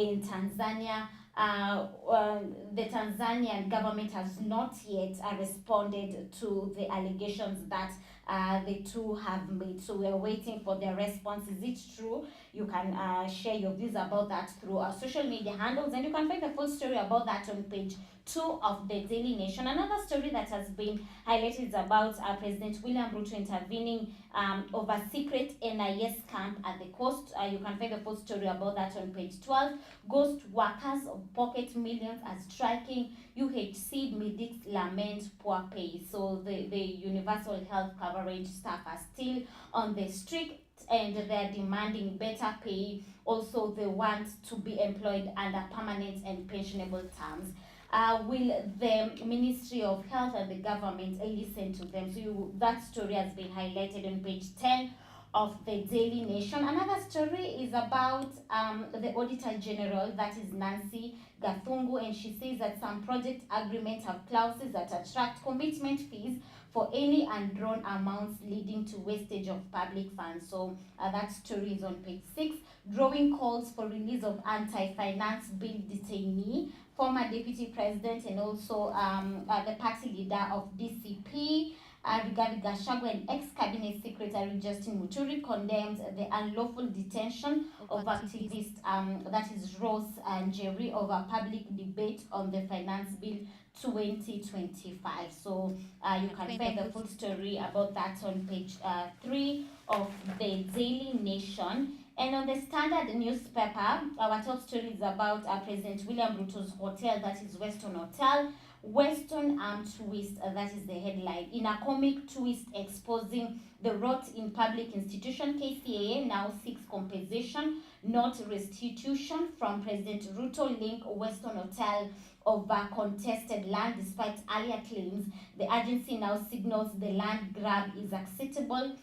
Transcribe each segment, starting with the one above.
in Tanzania. The Tanzanian government has not yet responded to the allegations that the two have made. So we are waiting for their response. Is it true? You can share your views about that through our social media handles, and you can find the full story about that on page 2 of the Daily Nation. Another story that has been highlighted is about President William Ruto intervening over secret NIS camp at the coast. You can find the full story about that on page 12. Ghost workers pocket millions as striking. UHC medics lament poor pay. So the universal health coverage staff are still on the street and they're demanding better pay. Also, they want to be employed under permanent and pensionable terms. Will the Ministry of Health and the government listen to them? So that story has been highlighted on page 10 of the Daily Nation. Another story is about the Auditor General, that is Nancy Gathungu, and she says that some project agreements have clauses that attract commitment fees for any undrawn amounts leading to wastage of public funds. So that story is on page 6. Drawing calls for release of anti-finance bill detainee, former deputy president and also the party leader of DCP, Rigathi Gachagua, and ex-cabinet secretary Justin Muturi condemns the unlawful detention of activist that is Rose and Jerry over public debate on the finance bill 2025. So you can find the full story about that on page 3 of the Daily Nation. And on the Standard newspaper, our top story is about President William Ruto's hotel, that is Weston Hotel. Weston twist, that is the headline. In a comic twist exposing the rot in public institution, KCAA now seeks compensation, not restitution, from President Ruto. Link Weston Hotel over contested land despite earlier claims. The agency now signals the land grab is acceptable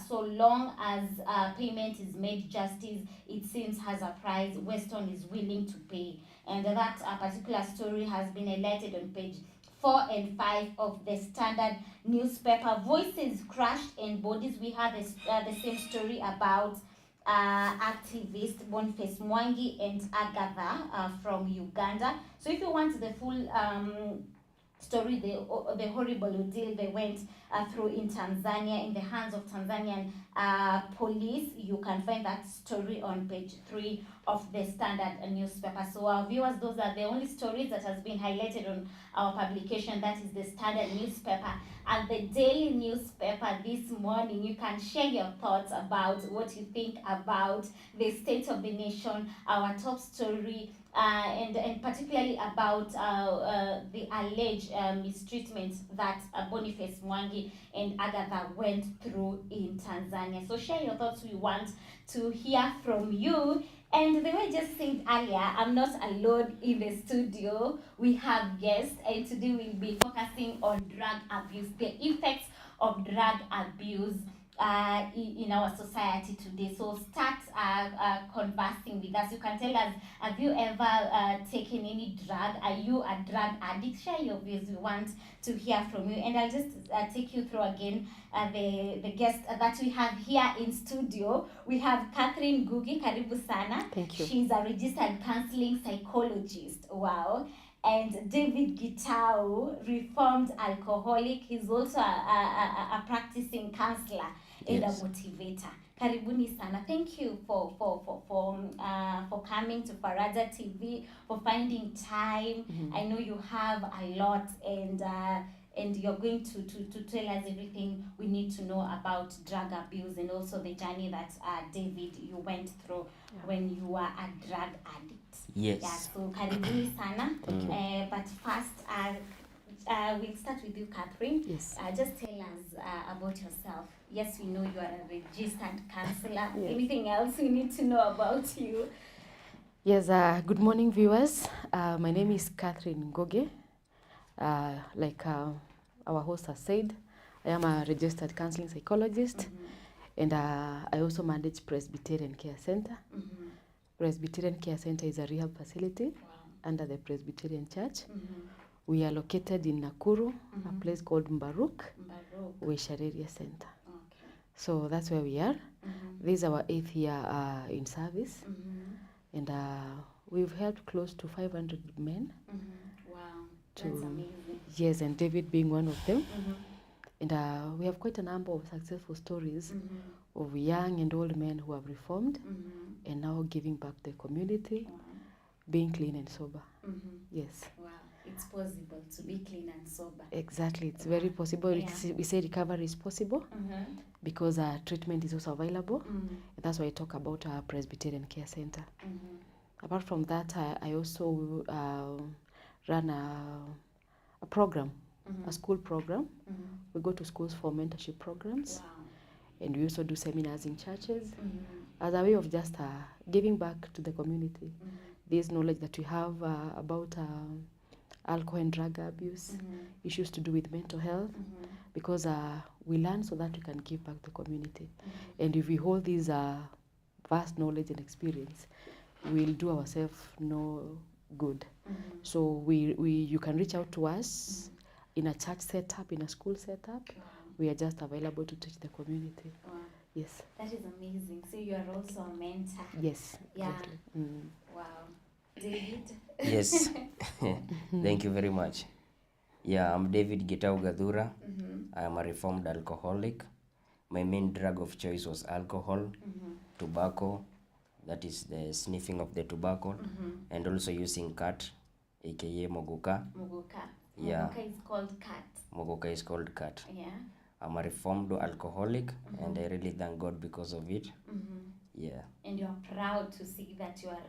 so long as payment is made. Justice, it seems, has a price Weston is willing to pay. And that particular story has been highlighted on page 4 and 5 of the Standard newspaper. Voices crushed and bodies. We have the same story about activist Boniface Mwangi and Agatha from Uganda. So if you want the full story, the horrible ordeal they went through in Tanzania, in the hands of Tanzanian police, you can find that story on page 3 of the Standard newspaper. So our viewers, those are the only stories that has been highlighted on our publication, that is the Standard newspaper. And the Daily newspaper this morning, you can share your thoughts about what you think about the state of the nation, our top story, and particularly about the alleged mistreatment that Boniface Mwangi and Agatha went through in Tanzania. So share your thoughts. We want to hear from you. And the way I just said earlier, I'm not alone in the studio. We have guests, and today we'll be focusing on drug abuse, the effects of drug abuse in our society today. So start conversing with us. You can tell us, have you ever taken any drug? Are you a drug addict? Share your views. We want to hear from you. And I'll just take you through again the guest that we have here in studio. We have Catherine Ngugi. Karibu sana. Thank you. She's a registered counseling psychologist. Wow. And David Gitau, reformed alcoholic. He's also a practicing counselor and Yes. a motivator. Karibuni sana. Thank you for coming to Faraja TV, for finding time. I know you have a lot, and you're going to tell us everything we need to know about drug abuse, and also the journey that David, you went through when you were a drug addict. Yes. Yeah, so karibuni sana. Thank you. But first, we'll start with you, Catherine. Yes. Just tell us about yourself. Yes, we know you are a registered counselor. Yes. Anything else we need to know about you? Yes, good morning, viewers. My name is Catherine Ngugi. Like our host has said, I am a registered counseling psychologist, and I also manage Presbyterian Care Center. Presbyterian Care Center is a rehab facility under the Presbyterian Church. We are located in Nakuru, a place called Mbaruk, Weshar Area Center. Okay. So that's where we are. This is our 8th year in service. And we've helped close to 500 men. Wow, that's To- amazing. Yes, and David being one of them. Mm-hmm. And we have quite a number of successful stories Mm-hmm. of young and old men who have reformed Mm-hmm. and now giving back to the community, Wow. being clean and sober. Mm-hmm. Yes, Wow, it's possible to be clean and sober. exactly. It's very possible. Yeah. We say recovery is possible Mm-hmm. because treatment is also available. Mm-hmm. And that's why I talk about our Presbyterian Care Center. Mm-hmm. Apart from that, I also run a program, Mm-hmm. a school program. Mm-hmm. We go to schools for mentorship programs, Wow. and we also do seminars in churches Mm-hmm. as a way of just giving back to the community. Mm-hmm. This knowledge that we have about alcohol and drug abuse, Mm-hmm. issues to do with mental health, Mm-hmm. because we learn so that we can give back to the community. Mm-hmm. And if we hold this vast knowledge and experience, we'll do ourselves no good. Mm-hmm. So you can reach out to us in a church setup, in a school setup. Wow. We are just available to teach the community. Wow. Yes. That is amazing. So you are also a mentor. Yes. Yeah. Exactly. Wow. David? Yes. Thank you very much. Yeah, I'm David Gitau Gadhura. Mm-hmm. I am a reformed alcoholic. My main drug of choice was alcohol, Mm-hmm. tobacco, that is the sniffing of the tobacco, Mm-hmm. and also using cat, aka Mogoka. Muguka. Yeah. Muguka is called cat. Mogoka is called cat. Yeah. I'm a reformed alcoholic, and I really thank God because of it. Mm-hmm. Yeah. And you are proud to see that you are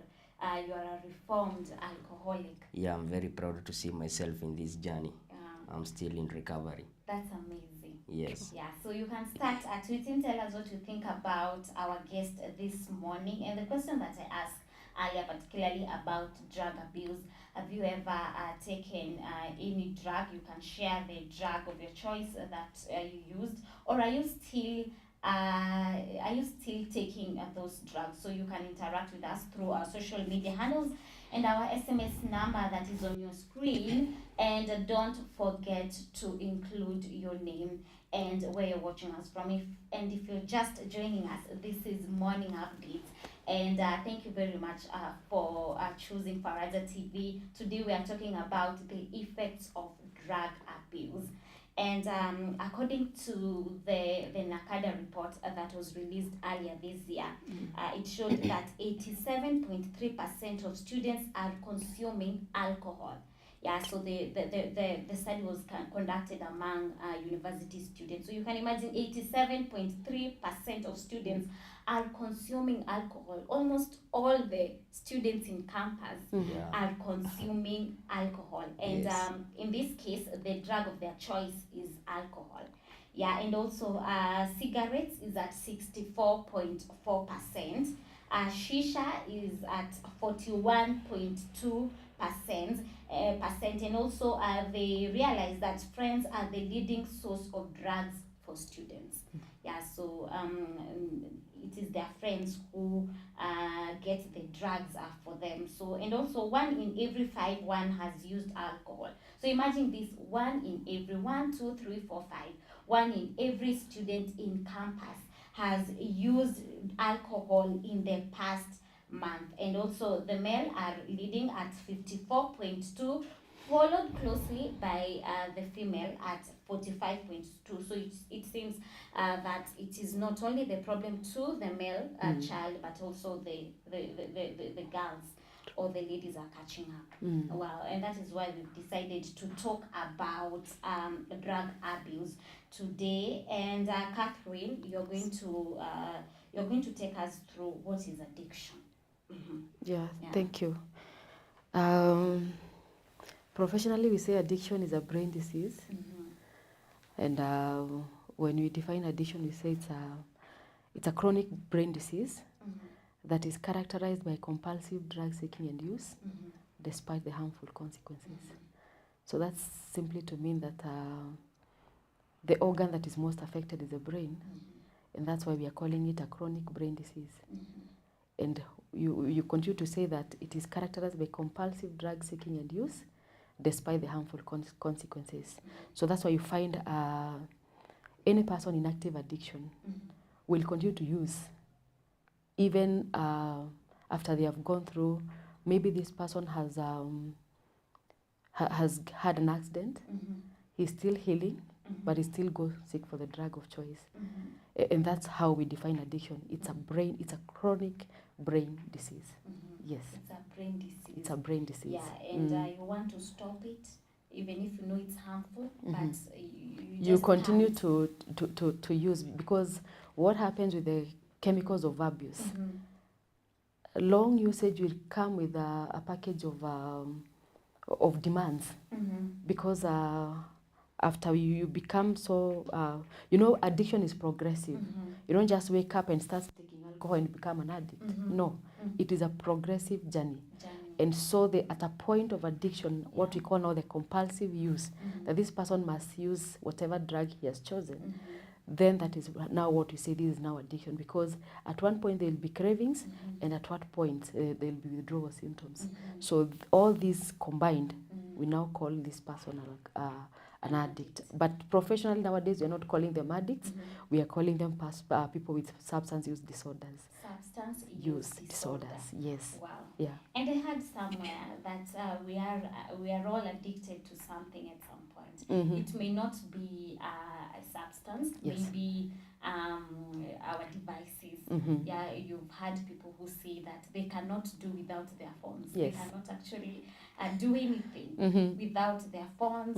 a reformed alcoholic. Yeah, I'm very proud to see myself in this journey. I'm still in recovery. That's amazing. Yes. Yeah, so you can start tweeting, tell us what you think about our guest this morning. And the question that I asked earlier, particularly about drug abuse, have you ever taken any drug? You can share the drug of your choice that you used, or are you still taking those drugs? So you can interact with us through our social media handles and our SMS number that is on your screen. And don't forget to include your name and where you're watching us from. If you're just joining us, this is Morning Update. And thank you very much for choosing Faraja TV. Today we are talking about the effects of drug abuse. And according to the NACADA report that was released earlier this year, it showed that 87.3% of students are consuming alcohol. Yeah, so the study was conducted among university students. So you can imagine 87.3% of students are consuming alcohol. Almost all the students in campus Yeah. are consuming alcohol. And Yes. in this case, the drug of their choice is alcohol. Yeah, and also cigarettes is at 64.4%. Shisha is at 41.2%. And also they realize that friends are the leading source of drugs for students. Yeah, so it is their friends who get the drugs for them. So, and also 1 in every 5 has used alcohol. So imagine this: 1 in every 1, 2, 3, 4, 5. 1 in every student in campus has used alcohol in the past month. And also the male are leading at 54.2, followed closely by the female at 45.2. So it seems that it is not only the problem to the male child, but also the girls or the ladies are catching up. Wow, and that is why we've decided to talk about drug abuse today. And Catherine, you're going to take us through what is addiction. Yeah, Yeah. thank you. Professionally, we say addiction is a brain disease. And when we define addiction, we say it's a chronic brain disease that is characterized by compulsive drug seeking and use despite the harmful consequences. So that's simply to mean that the organ that is most affected is the brain, and that's why we are calling it a chronic brain disease. And you continue to say that it is characterized by compulsive drug seeking and use despite the harmful consequences. So that's why you find any person in active addiction will continue to use even after they have gone through, maybe this person has has had an accident, he's still healing, but he still goes seek for the drug of choice. And that's how we define addiction. It's it's a chronic brain disease. Yes. It's a brain disease. It's a brain disease. Yeah, and you want to stop it, even if you know it's harmful, but you You just continue can't. to use, because what happens with the chemicals of abuse, long usage will come with a package of demands, because after you become so, addiction is progressive. You don't just wake up and start taking alcohol and become an addict. No, it is a progressive journey. And so at a point of addiction, what we call now the compulsive use, that this person must use whatever drug he has chosen, then that is now what we say this is now addiction, because at one point there will be cravings, and at what point there will be withdrawal symptoms. So all these combined, we now call this person an addict. But professionally nowadays, we are not calling them addicts. We are calling them people with substance use disorders. Substance use disorders. Yes. Wow. Yeah. And I heard somewhere that we are all addicted to something at some point. It may not be a substance, Yes. maybe our devices. Yeah, you've had people who say that they cannot do without their phones. Yes. They cannot actually do anything without their phones.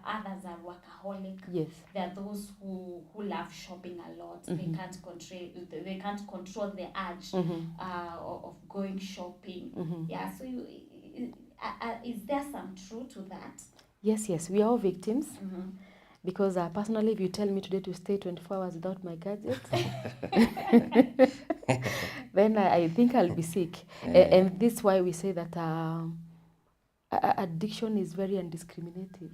Others are workaholic. Yes. There are those who love shopping a lot. They can't control the urge of going shopping. Yeah. So is there some truth to that? Yes, we are all victims. Because personally, if you tell me today to stay 24 hours without my gadget, then I think I'll be sick. And this is why we say that addiction is very undiscriminative,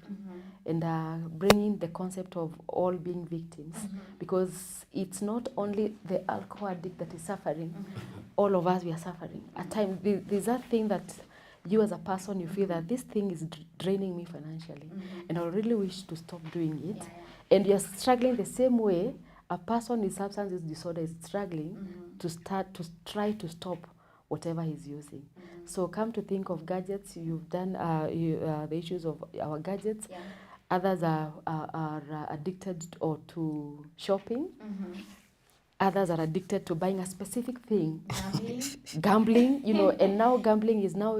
and bringing the concept of all being victims, because it's not only the alcohol addict that is suffering, all of us, we are suffering. At times, there's that thing that you as a person, you feel that this thing is draining me financially, and I really wish to stop doing it. And you're struggling the same way a person with substance use disorder is struggling to try to stop whatever he's using. So come to think of gadgets, you've done the issues of our gadgets. Others are addicted to shopping. Others are addicted to buying a specific thing. Gambling, and now gambling is now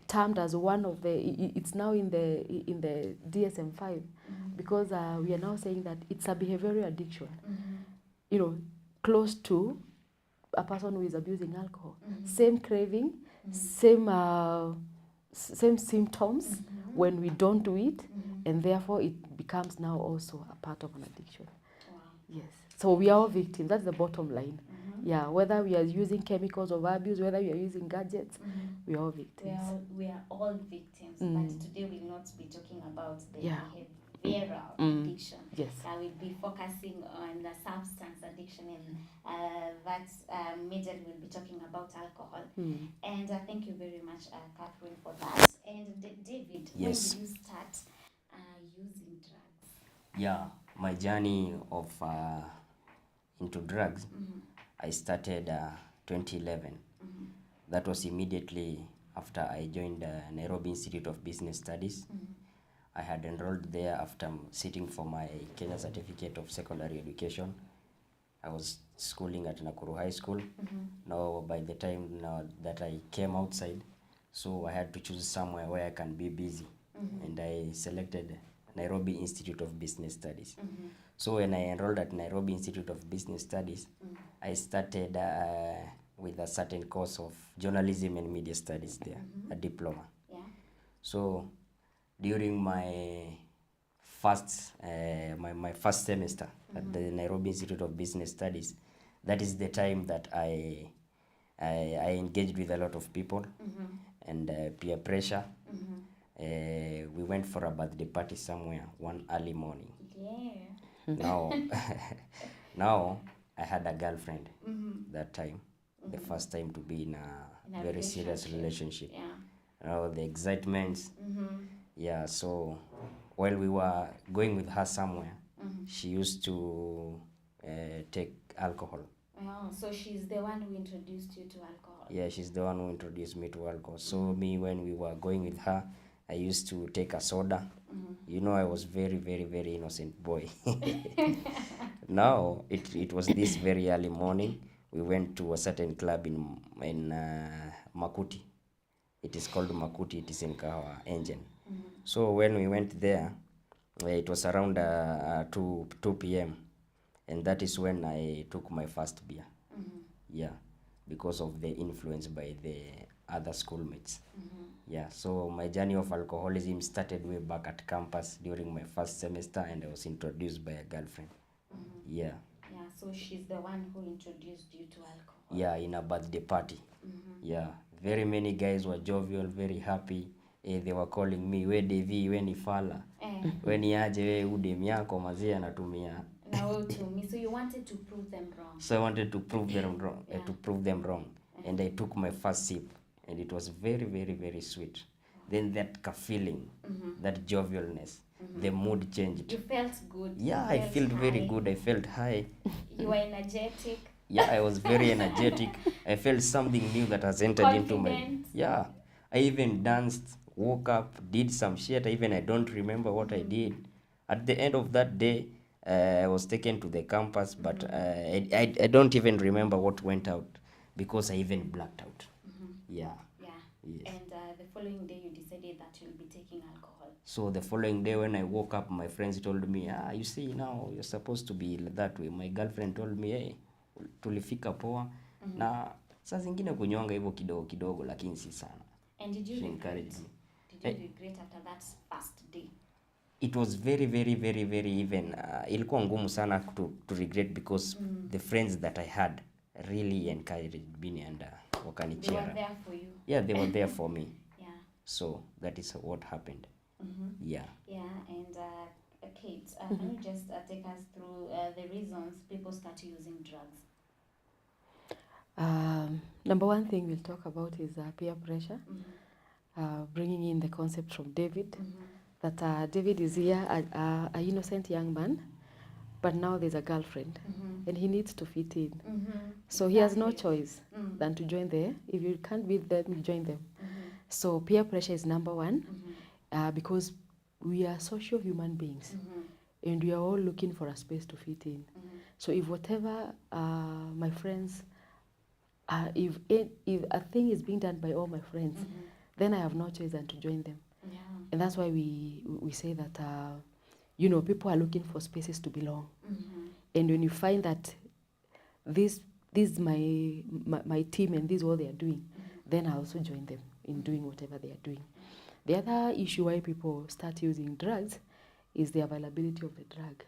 termed as one of it's now in the DSM-5, because we are now saying that it's a behavioral addiction, close to a person who is abusing alcohol. Same craving, same symptoms when we don't do it, and therefore it becomes now also a part of an addiction. Yes. So we are all victims. That's the bottom line. Yeah, whether we are using chemicals of abuse, whether we are using gadgets, we are all victims. We are all victims, but today we'll not be talking about the behavioral addiction. Yes. We'll be focusing on the substance addiction, and that majorly we'll be talking about alcohol. And thank you very much, Catherine, for that. And David, Yes. when did you start using drugs? Yeah, my journey of into drugs, I started 2011. That was immediately after I joined Nairobi Institute of Business Studies. I had enrolled there after sitting for my Kenya Certificate of Secondary Education. I was schooling at Nakuru High School. Now, by the time that I came outside, so I had to choose somewhere where I can be busy. And I selected Nairobi Institute of Business Studies. So when I enrolled at Nairobi Institute of Business Studies, I started with a certain course of journalism and media studies there, a diploma. So during my first semester at the Nairobi Institute of Business Studies, that is the time that I engaged with a lot of people and peer pressure. We went for a birthday party somewhere one early morning. Now I had a girlfriend that time, the first time to be in a very serious relationship. The excitements. So while we were going with her somewhere, she used to take alcohol. Oh, so she's the one who introduced you to alcohol. Yeah, she's the one who introduced me to alcohol. So me, when we were going with her, I used to take a soda. You know, I was very, very, very innocent boy. Now, it was this very early morning. We went to a certain club in Makuti. It is called Makuti. It is in Kahawa Engine. So when we went there, it was around 2 p.m. And that is when I took my first beer. Yeah, because of the influence by the other schoolmates. Yeah, so my journey of alcoholism started way back at campus during my first semester, and I was introduced by a girlfriend. Yeah, Yeah, so she's the one who introduced you to alcohol. yeah, in a birthday party. Yeah, very many guys were jovial, very happy. They were calling me, we Devi, we ni fala, we ni aje, we udem yako mazee anatumia. Now to me, so you wanted to prove them wrong. So I wanted to prove them wrong, to prove them wrong, and I took my first sip, and it was very, very, very sweet. Then that feeling, that jovialness, the mood changed. You felt good. Yeah, You I felt very high. good. I felt high. You were energetic. Yeah, I was very energetic. I felt something new that has entered into my. Confident. Yeah, I even danced, woke up, did some shit. I don't remember what I did. At the end of that day, I was taken to the campus, but I don't even remember what went out because I even blacked out. Yeah. Yeah. Yes. And the following day, you decided that you'll be taking alcohol. So the following day when I woke up, my friends told me, you see now you're supposed to be that way. My girlfriend told me, hey, tulifika poa. Na saa zingine kunyonga hivyo kidogo kidogo lakini si sana. And did you She regret? encouraged me. Did you regret after that first day? It was very, very, very, very even. Ilikuwa ngumu sana to regret because the friends that I had really encouraged me and They were wakanicheer. there for you. Yeah, they were there for me. Yeah. So that is what happened. Yeah. Yeah, and Kate, can you just take us through the reasons people start using drugs? Number one thing we'll talk about is peer pressure, bringing in the concept from David, that David is here, a innocent young man, but now there's a girlfriend, and he needs to fit in. So he has no choice than to join there. If you can't beat them, you join them. So peer pressure is number one, because we are social human beings, and we are all looking for a space to fit in. So if whatever my friends, if a thing is being done by all my friends, then I have no choice than to join them. Yeah. And that's why we say that, people are looking for spaces to belong. And when you find that this is my team and this is what they are doing, then I also join them in doing whatever they are doing. The other issue why people start using drugs is the availability of the drug.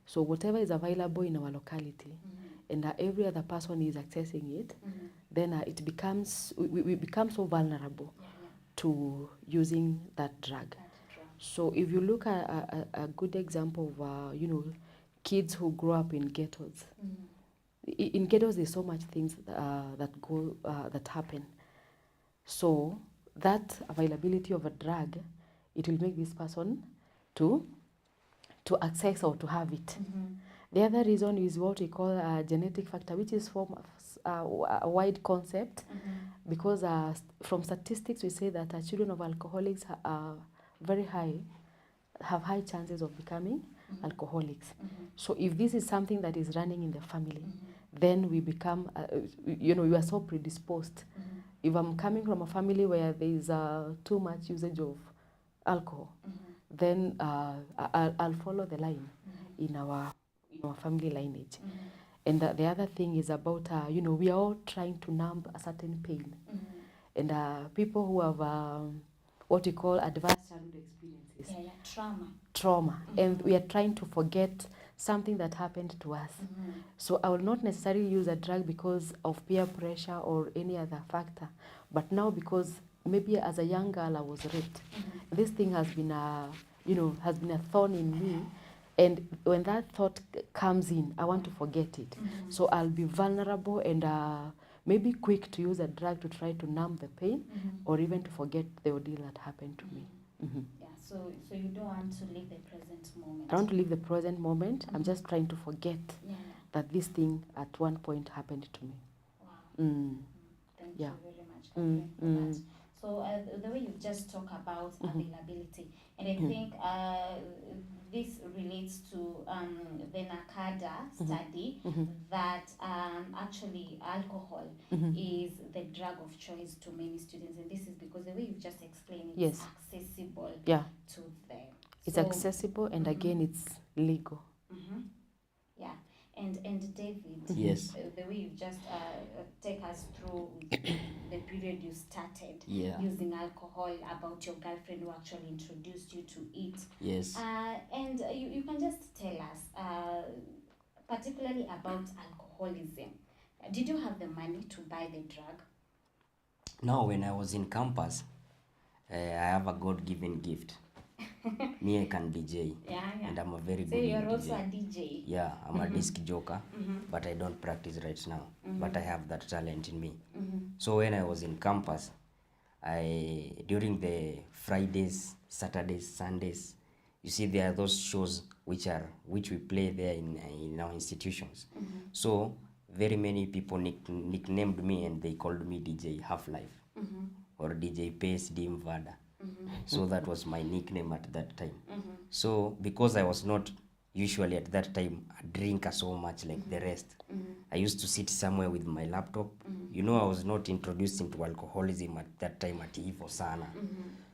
So whatever is available in our locality, and every other person is accessing it, then it becomes, we become so vulnerable to using that drug. So if you look at a good example of, kids who grow up in ghettos. In ghettos, there's so much things that happen. So that availability of a drug, it will make this person to access or to have it. The other reason is what we call a genetic factor, which is from a wide concept, because from statistics we say that children of alcoholics are have high chances of becoming alcoholics. So if this is something that is running in the family, then we become, we are so predisposed. If I'm coming from a family where there is too much usage of alcohol, then I'll follow the line in our family lineage. And the other thing is about, we are all trying to numb a certain pain. And people who have what we call advanced childhood experiences. Trauma. And we are trying to forget something that happened to us. So I will not necessarily use a drug because of peer pressure or any other factor. But now because maybe as a young girl I was raped, this thing has been a thorn in me. And when that thought comes in, I want to forget it. So I'll be vulnerable and maybe quick to use a drug to try to numb the pain or even to forget the ordeal that happened to me. Yeah, so you don't want to live the present moment. I want to live the present moment. I'm just trying to forget that this thing at one point happened to me. Wow. Mm. Thank Yeah. you very much, Catherine, for Mm. that. So the way you just talk about availability, and I Mhm. think this relates to the NACADA study that actually alcohol is the drug of choice to many students, and this is because the way you just explained, it's Yes. accessible Yeah, to them. it's So, accessible, and again, it's legal. yeah, and David, Yes. the way you just take us through the period you started Yeah. using alcohol, about your girlfriend who actually introduced you to it, Yes. and you can just tell us particularly about alcoholism. Did you have the money to buy the drug? Now, when I was in campus, I have a God-given gift. Me, I can DJ, Yeah, yeah. and I'm a very So good you're in also a DJ. DJ. Yeah, I'm a disc joker, but I don't practice right now. But I have that talent in me. So when I was in campus, during the Fridays, Saturdays, Sundays, you see there are those shows which we play there in our institutions. So very many people nicknamed me, and they called me DJ Half Life or DJ Pace Dim Vada. So that was my nickname at that time. So because I was not usually at that time a drinker so much like the rest, I used to sit somewhere with my laptop. You know, I was not introduced into alcoholism at that time at Evo Sana.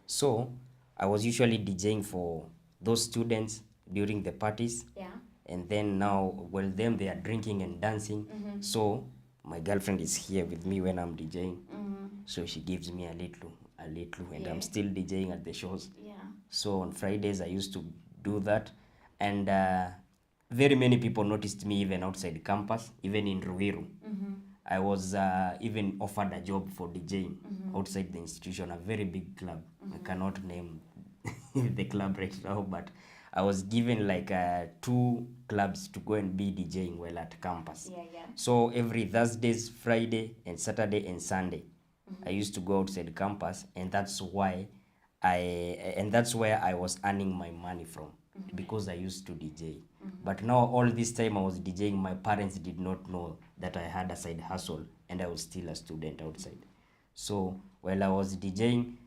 So I was usually DJing for those students during the parties. Yeah. And then now, well, them, they are drinking and dancing. So my girlfriend is here with me when I'm DJing. So she gives me a little, and I'm still DJing at the shows. Yeah. So on Fridays, I used to do that. And very many people noticed me even outside campus, even in Ruiru. I was even offered a job for DJing outside the institution, a very big club. I cannot name the club right now, but I was given like 2 clubs to go and be DJing while at campus. Yeah, yeah. So every Thursdays, Friday, and Saturday and Sunday, I used to go outside campus, and that's where I was earning my money from, because I used to DJ. But now all this time I was DJing, my parents did not know that I had a side hustle, and I was still a student outside. So while I was DJing,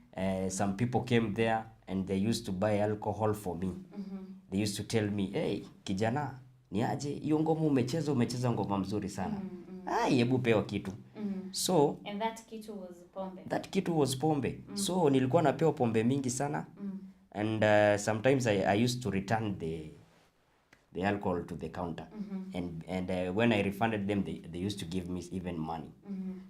some people came there, and they used to buy alcohol for me. They used to tell me, hey, kijana, ni aje, hiyo ngoma umecheza ngoma mzuri sana. Hebu pewa kitu. So And that kitu was pombe. that kitu was pombe. So nilikuwa napewa pombe mingi sana. And sometimes I used to return the alcohol to the counter. And when I refunded them, they used to give me even money.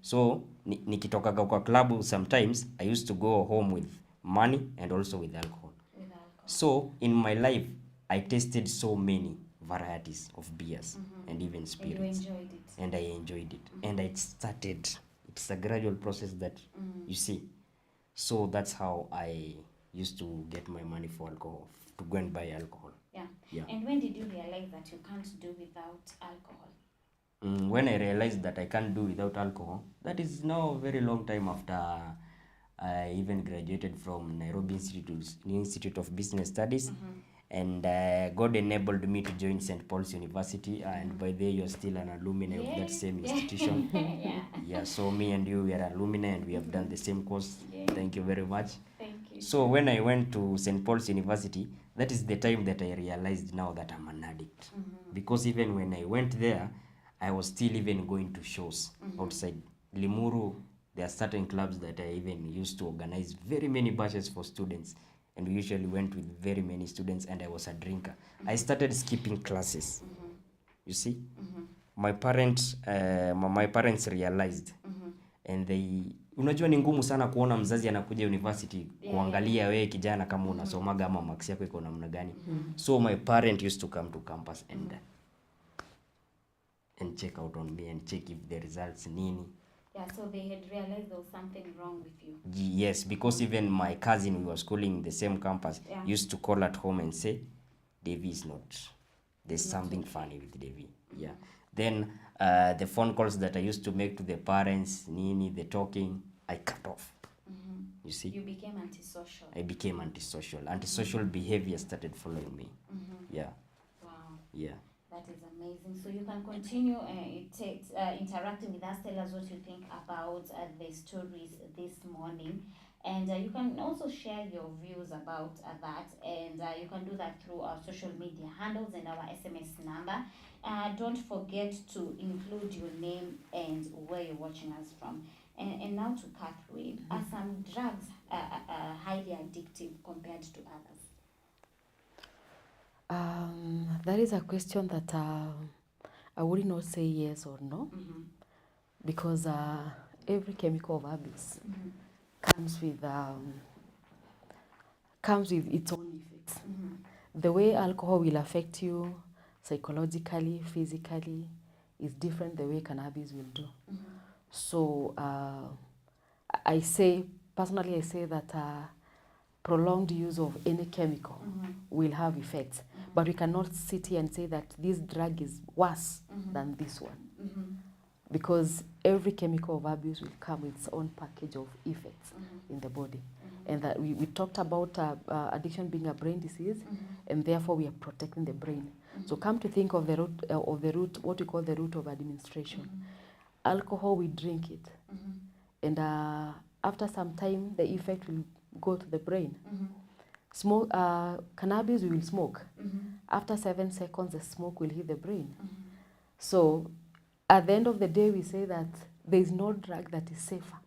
So nikitokaga kwa club, sometimes I used to go home with money and also with alcohol. With alcohol. So in my life, I tasted so many varieties of beers and even And you spirits. enjoyed it. And I enjoyed it. And it's a gradual process that you see. So that's how I used to get my money for alcohol, to go and buy alcohol. Yeah. Yeah. And when did you realize that you can't do without alcohol? When I realized that I can't do without alcohol, that is now a very long time after I even graduated from Nairobi Institute of Business Studies. And God enabled me to join St. Paul's University. And by the way, you're still an alumni of that same institution. Yeah. Yeah, so me and you, we are alumni, and we have done the same course. Yeah. Thank you very much. Thank you. So when I went to St. Paul's University, that is the time that I realized now that I'm an addict. Because even when I went there, I was still even going to shows outside Limuru. There are certain clubs that I even used to organize very many batches for students. And we usually went with very many students, and I was a drinker. I started skipping classes. You see? My parents realized, and unajua ni ngumu sana kuona mzazi anakuja university kuangalia wewe kijana kama unasomaga ama marks yako iko namna gani. So my parent used to come to campus and check out on me and check if the results nini. Yeah, so they had realized there was something wrong with you. Yes, because even my cousin who was schooling in the same campus used to call at home and say, Davy is not. There's something funny with Davy. Yeah. Then the phone calls that I used to make to the parents, nini, the talking, I cut off. You see? You became antisocial. I became antisocial. Antisocial behavior started following me. Yeah. Wow. Yeah. That is amazing. So you can continue interacting with us. Tell us what you think about the stories this morning. And you can also share your views about that. And you can do that through our social media handles and our SMS number. Don't forget to include your name and where you're watching us from. And now to Catherine. Are some drugs highly addictive compared to others? That is a question that I would not say yes or no, because every chemical of abuse comes with its own effects. The way alcohol will affect you psychologically, physically, is different the way cannabis will do. So I say, personally, I say that prolonged use of any chemical will have effects. But we cannot sit here and say that this drug is worse than this one. Because every chemical of abuse will come with its own package of effects in the body. And that we talked about addiction being a brain disease, and therefore we are protecting the brain. So come to think of the root, what we call the route of administration. Alcohol, we drink it. And after some time, the effect will go to the brain. Smoke, cannabis, we will smoke. After 7 seconds, the smoke will hit the brain. So at the end of the day, we say that there is no drug that is safer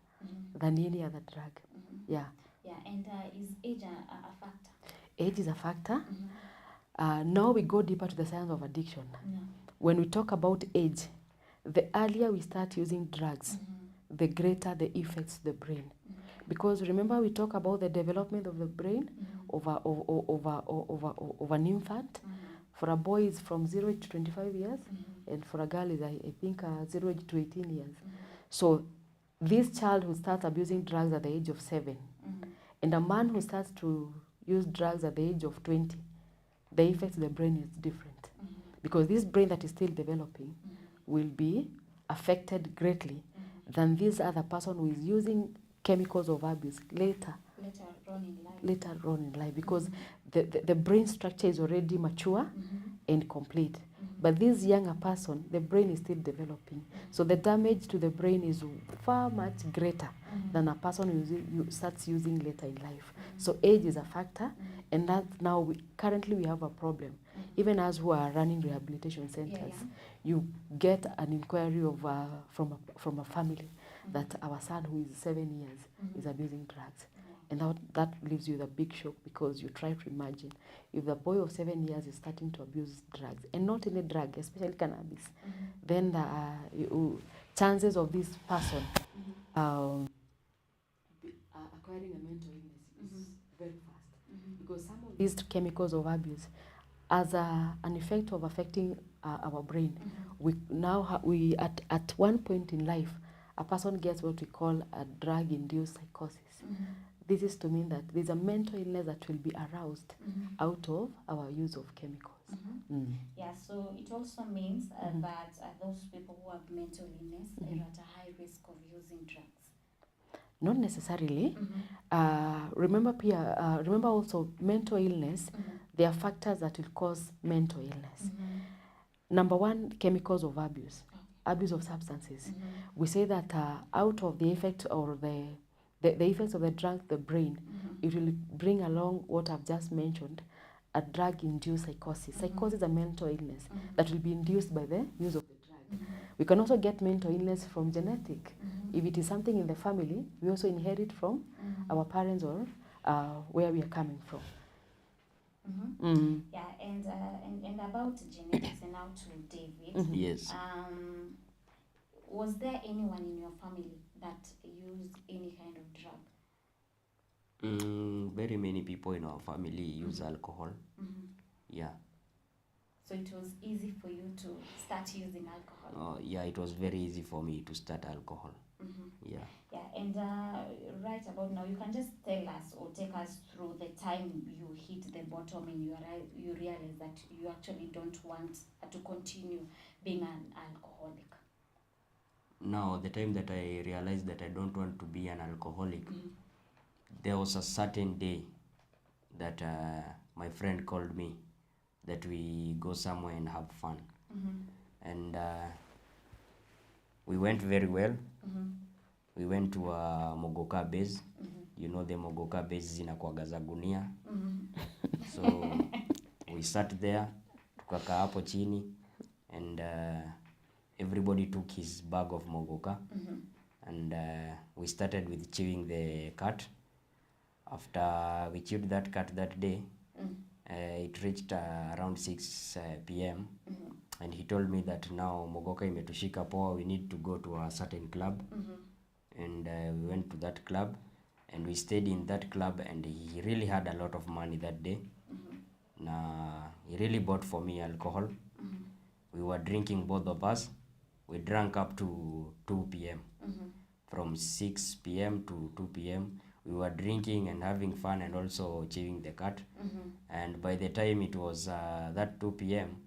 than any other drug. Yeah. Yeah, and is age a factor? Age is a factor. Now we go deeper to the science of addiction. When we talk about age, the earlier we start using drugs, the greater the effects to the brain. Because remember, we talk about the development of the brain of an infant. For a boy, it's from 0 to 25 years, and for a girl, is I think 0 to 18 years. So this child who starts abusing drugs at the age of 7, and a man who starts to use drugs at the age of 20, the effect to the brain is different. Because this brain that is still developing will be affected greatly than this other person who is using chemicals of abuse later on in life, because the brain structure is already mature and complete. But this younger person, the brain is still developing. So the damage to the brain is far much greater than a person who starts using later in life. So age is a factor, and that now currently we have a problem. Even as who are running rehabilitation centers, you get an inquiry of from a family that our son who is 7 years is abusing drugs. And that leaves you with a big shock, because you try to imagine if the boy of 7 years is starting to abuse drugs, and not any drug, especially cannabis, then the chances of this person acquiring a mental illness is very fast. Because some of these chemicals of abuse, as an effect of affecting our brain, we now at one point in life, a person gets what we call a drug-induced psychosis. This is to mean that there's a mental illness that will be aroused out of our use of chemicals. Yeah, so it also means that those people who have mental illness are at a high risk of using drugs. Not necessarily. Remember also mental illness, there are factors that will cause mental illness. Number one, chemicals of abuse, abuse of substances. We say that out of the effect or the effects of the drug, the brain, it will bring along what I've just mentioned, a drug-induced psychosis. Psychosis is a mental illness that will be induced by the use of the drug. We can also get mental illness from genetic. If it is something in the family, we also inherit from our parents or where we are coming from. Yeah, and about genetics, and now to David. Yes. Was there anyone in your family that used any kind of drug? Very many people in our family use alcohol. Yeah. So it was easy for you to start using alcohol? Yeah, it was very easy for me to start alcohol. Yeah. Yeah, and right about now, you can just tell us or take us through the time you hit the bottom and you realize that you actually don't want to continue being an alcoholic. Now, the time that I realized that I don't want to be an alcoholic, there was a certain day that my friend called me that we go somewhere and have fun. And we went very well. We went to Mogoka base. You know the Mogoka base zinakuwaga za gunia. So we sat there, tukakaa hapo chini, and everybody took his bag of Mogoka. And we started with chewing the cat. After we chewed that cat that day, it reached around 6 p.m. And he told me that now Mogoka imetushika poa, we need to go to a certain club. And we went to that club, and we stayed in that club, and he really had a lot of money that day. He really bought for me alcohol. We were drinking, both of us. We drank up to 2 p.m. From 6 p.m. to 2 p.m. we were drinking and having fun, and also chewing the cat. And by the time it was that 2 p.m.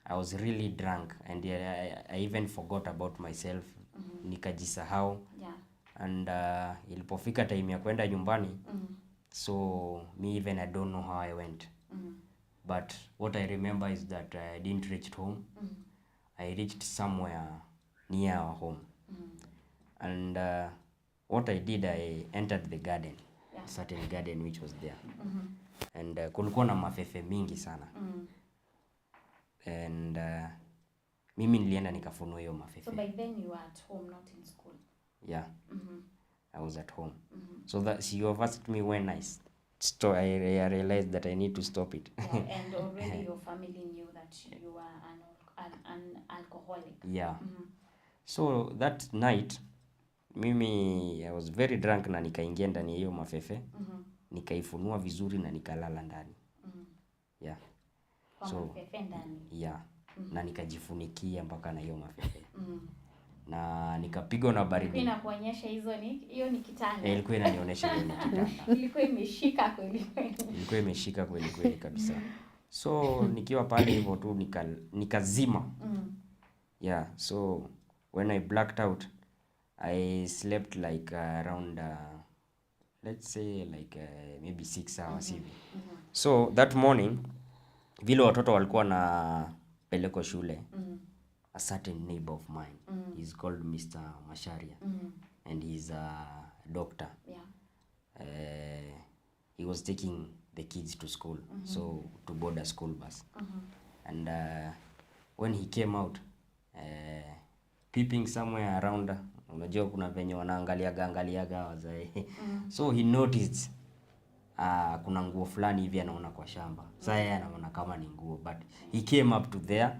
I was really drunk, and I even forgot about myself. Nikajisahau. Yeah. And ilipofika time ya kwenda nyumbani, so me even I don't know how I went. But what I remember is that I didn't reach home. I reached somewhere near our home. And what I did, I entered the garden, a certain garden which was there. And kulikuwa na mafefe mingi sana. And mimi nilienda nikafunua hiyo mafefe. So by then you were at home, not in school. Yeah. I was at home. So that you have asked me when I realized that I need to stop it. Yeah, and already your family knew that you were an alcoholic. Yeah. So that night, mimi I was very drunk, na nikaingia ndani ya hiyo mafefe. Nikaifunua vizuri na nikalala ndani. Yeah. Kwa mafefe ndani. Yeah. Na nikajifunikia mpaka na hiyo mafefe. Na nikapigwa na baridi. Inakuonyesha hiyo ni kitanda. Ilikuwa inanionyesha hiyo ni kitanda. Ilikuwa imeshika kweli kweli. Ilikuwa imeshika kweli kweli kabisa. So nikiwa pale hivyo tu nikazima. Yeah, so when I blacked out, I slept like around let's say like maybe 6 hours hivi. So that morning, vile watoto walikuwa na peleko shule, a certain neighbor of mine, he's called Mr. Masharia, and he's a doctor. Yeah. He was taking the kids to school, so to board a school bus. And when he came out, peeping somewhere around, unajua kuna venye wanaangaliaga wazae. So he noticed kuna nguo fulani hivi anaona kwa shamba. Sasa yeye anaona kama ni nguo, but he came up to there,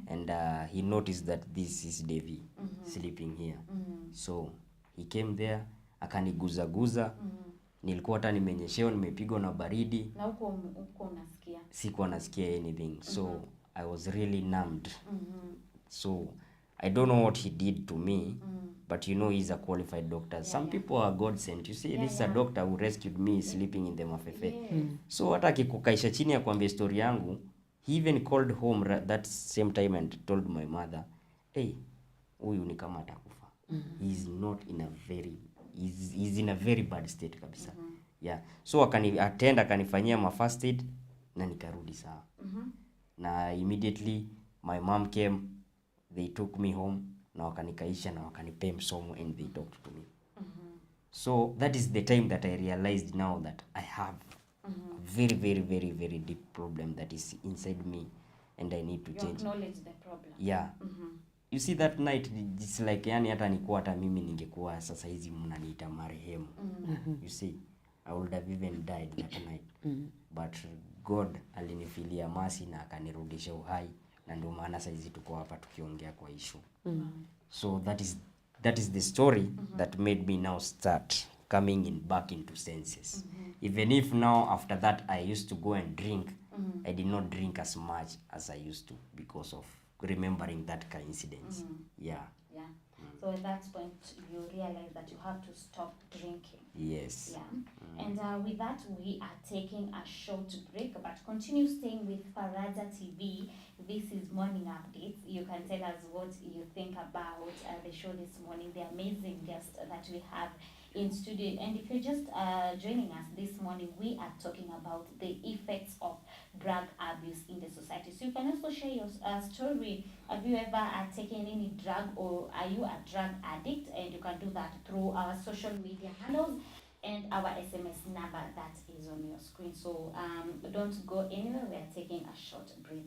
and he noticed that this is Devi sleeping here. So he came there, akaniguza. Nilikuwa hata nimenyesheo, nimepigwa na baridi. Na uko unasikia? Sikuwa nasikia anything. So I was really numbed. So I don't know what he did to me, but you know he's a qualified doctor. Some people are God sent. You see, this is a doctor who rescued me sleeping in the mafefe. So hata akikukaisha chini ya kuambia story yangu, he even called home that same time and told my mother, hey, huyu ni kama atakufa. He's not in a very, he's in a very bad state kabisa. Yeah. So akanifanyia ma first aid na nikarudi sawa. Na immediately my mom came, they took me home, na wakanikaisha na wakanipea msomo, and they talked to me. So that is the time that I realized now that I have a very, very, very, very deep problem that is inside me, and I need to change. You acknowledge the problem. Yeah. You see that night, it's like yani hata nikuwa hata mimi ningekuwa sasa hizi mnaniita marehemu. You see, I would have even died that night. But God alinifilia mercy na akanirudisha uhai, na ndio maana sasa hizi tuko hapa tukiongea kwa issue. So that is the story that made me now start coming back into senses. Even if now after that I used to go and drink, I did not drink as much as I used to because of remembering that coincidence. Yeah. So at that point you realize that you have to stop drinking. Yes. Yeah. And with that, we are taking a short break, but continue staying with Faraja TV. This is Morning Updates. You can tell us what you think about the show this morning, the amazing guest that we have in studio. And if you're just joining us this morning, we are talking about the effects of drug abuse in the society. So you can also share your story. Have you ever taken any drug, or are you a drug addict? And you can do that through our social media handles and our SMS number that is on your screen. So don't go anywhere. We are taking a short break.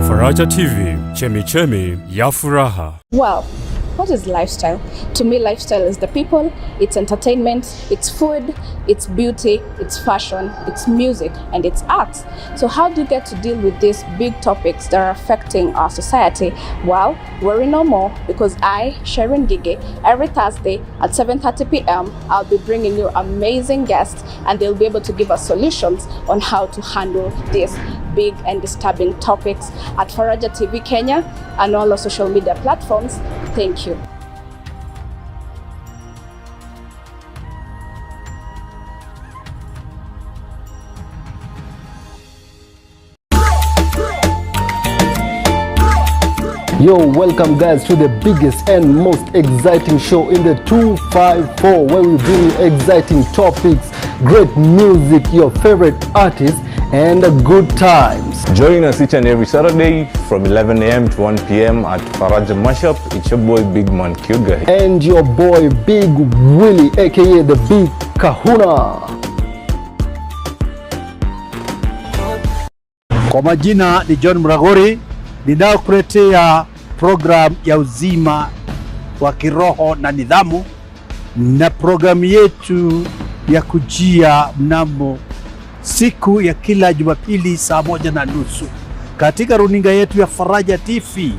Faraja TV, chemichemi ya furaha. Well, what is lifestyle? To me, lifestyle is the people, it's entertainment, it's food, it's beauty, it's fashion, it's music, and it's art. So how do you get to deal with these big topics that are affecting our society? Well, worry no more, because I, Sharon Gige, every Thursday at 7:30 p.m, I'll be bringing you amazing guests, and they'll be able to give us solutions on how to handle these big and disturbing topics at Faraja TV Kenya and all our social media platforms. Thank you. Yo, welcome guys to the biggest and most exciting show in the 254, where we bring you exciting topics, great music, your favorite artists, and good times. Join us each and every Saturday from 11 a.m. to 1 p.m. at Faraja Mashup. It's your boy Big Man Kuga. And your boy Big Willie, aka the Big Kahuna. Kwa majina ni John Mragori, ninaokuletea program ya uzima wa kiroho na nidhamu, na programu yetu ya kujia mnamo siku ya kila Jumapili saa 1:30 katika runinga yetu ya Faraja TV,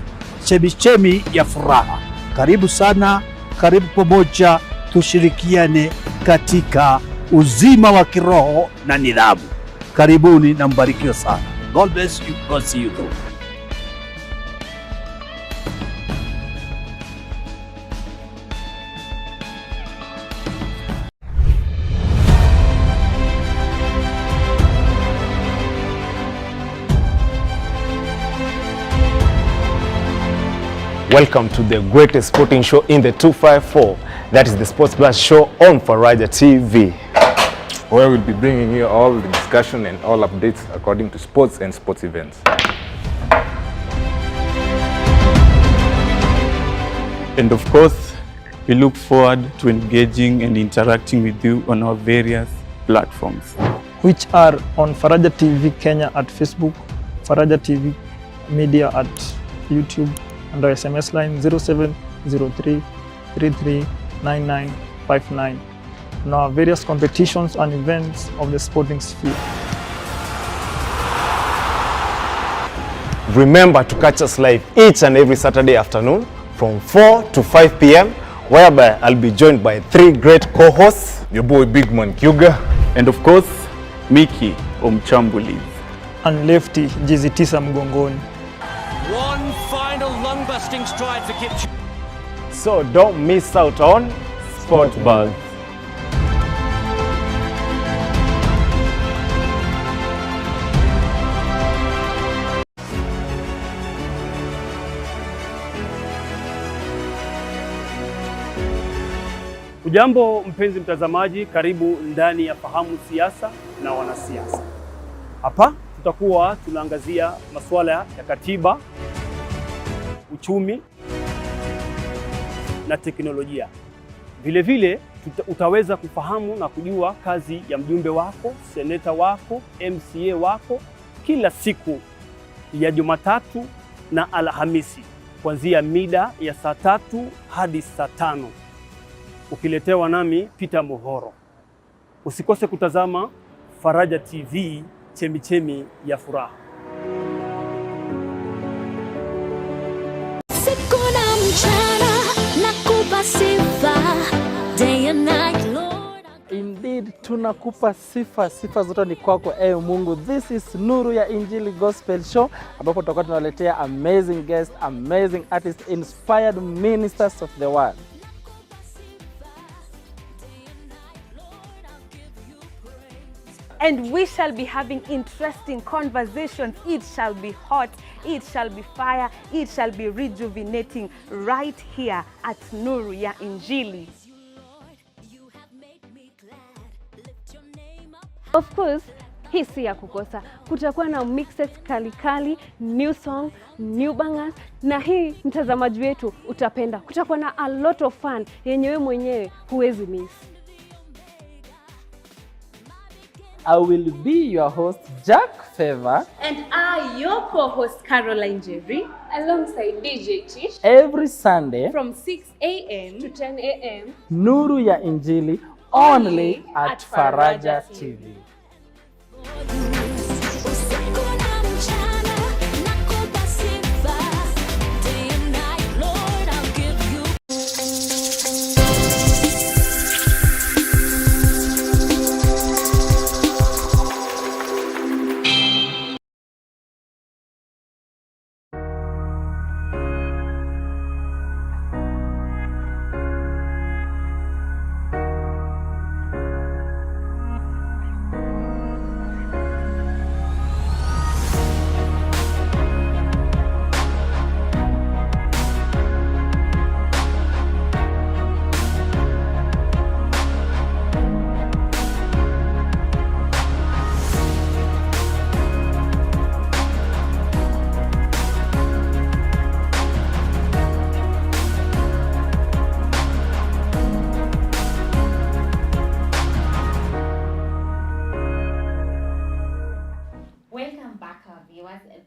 chemichemi ya furaha. Karibu sana, karibu pamoja, tushirikiane katika uzima wa kiroho na nidhamu. Karibuni na mbarikiwe sana. God bless you. God see you through. Welcome to the greatest sporting show in the 254. That is the Sports Blast show on Faraja TV, where we'll be bringing you all the discussion and all updates according to sports and sports events. And of course, we look forward to engaging and interacting with you on our various platforms, which are on Faraja TV Kenya at Facebook, Faraja TV Media at YouTube, and our SMS line 0703-339959, and our various competitions and events of the sporting sphere. Remember to catch us live each and every Saturday afternoon from 4 to 5 p.m, whereby I'll be joined by 3 great co-hosts, your boy Big Man Kuga, and of course, Mickey Omchambuliz, and Lefty Jizitisa Mgongoni. One final lung-busting stride for Kipchoge. So don't miss out on Sports Buzz. Ujambo mpenzi mtazamaji, karibu ndani ya Fahamu Siasa na Wanasiasa. Hapa tutakuwa tunaangazia masuala ya katiba, uchumi na teknolojia. Vile vile utaweza kufahamu na kujua kazi ya mjumbe wako, seneta wako, MCA wako kila siku ya Jumatatu na Alhamisi kuanzia mida ya saa 3 hadi saa 5, ukiletewa nami Peter Muhoro. Usikose kutazama Faraja TV, chemichemi ya furaha. Siku na mchana nakupa sifa, day and night, Lord. Indeed, tunakupa sifa, sifa zote ni kwako ewe Mungu. This is Nuru ya Injili Gospel Show, ambapo tutakuwa tunaletea amazing guests, amazing artists, inspired ministers of the word. And we shall be having interesting conversations. It shall be hot, it shall be fire, it shall be rejuvenating right here at Nuru ya Injili. Of course, hii si ya kukosa. Kutakuwa na mixes kali, new song, new bangers, na hii mtazamaji wetu utapenda. Kutakuwa na a lot of fun yenye wewe mwenyewe huwezi miss. I will be your host, Jack Favor. And I, your co-host, Caroline Jerry. Alongside DJ Tish. Every Sunday. From 6 a.m. to 10 a.m. Nuru ya Injili, only at Faraja TV.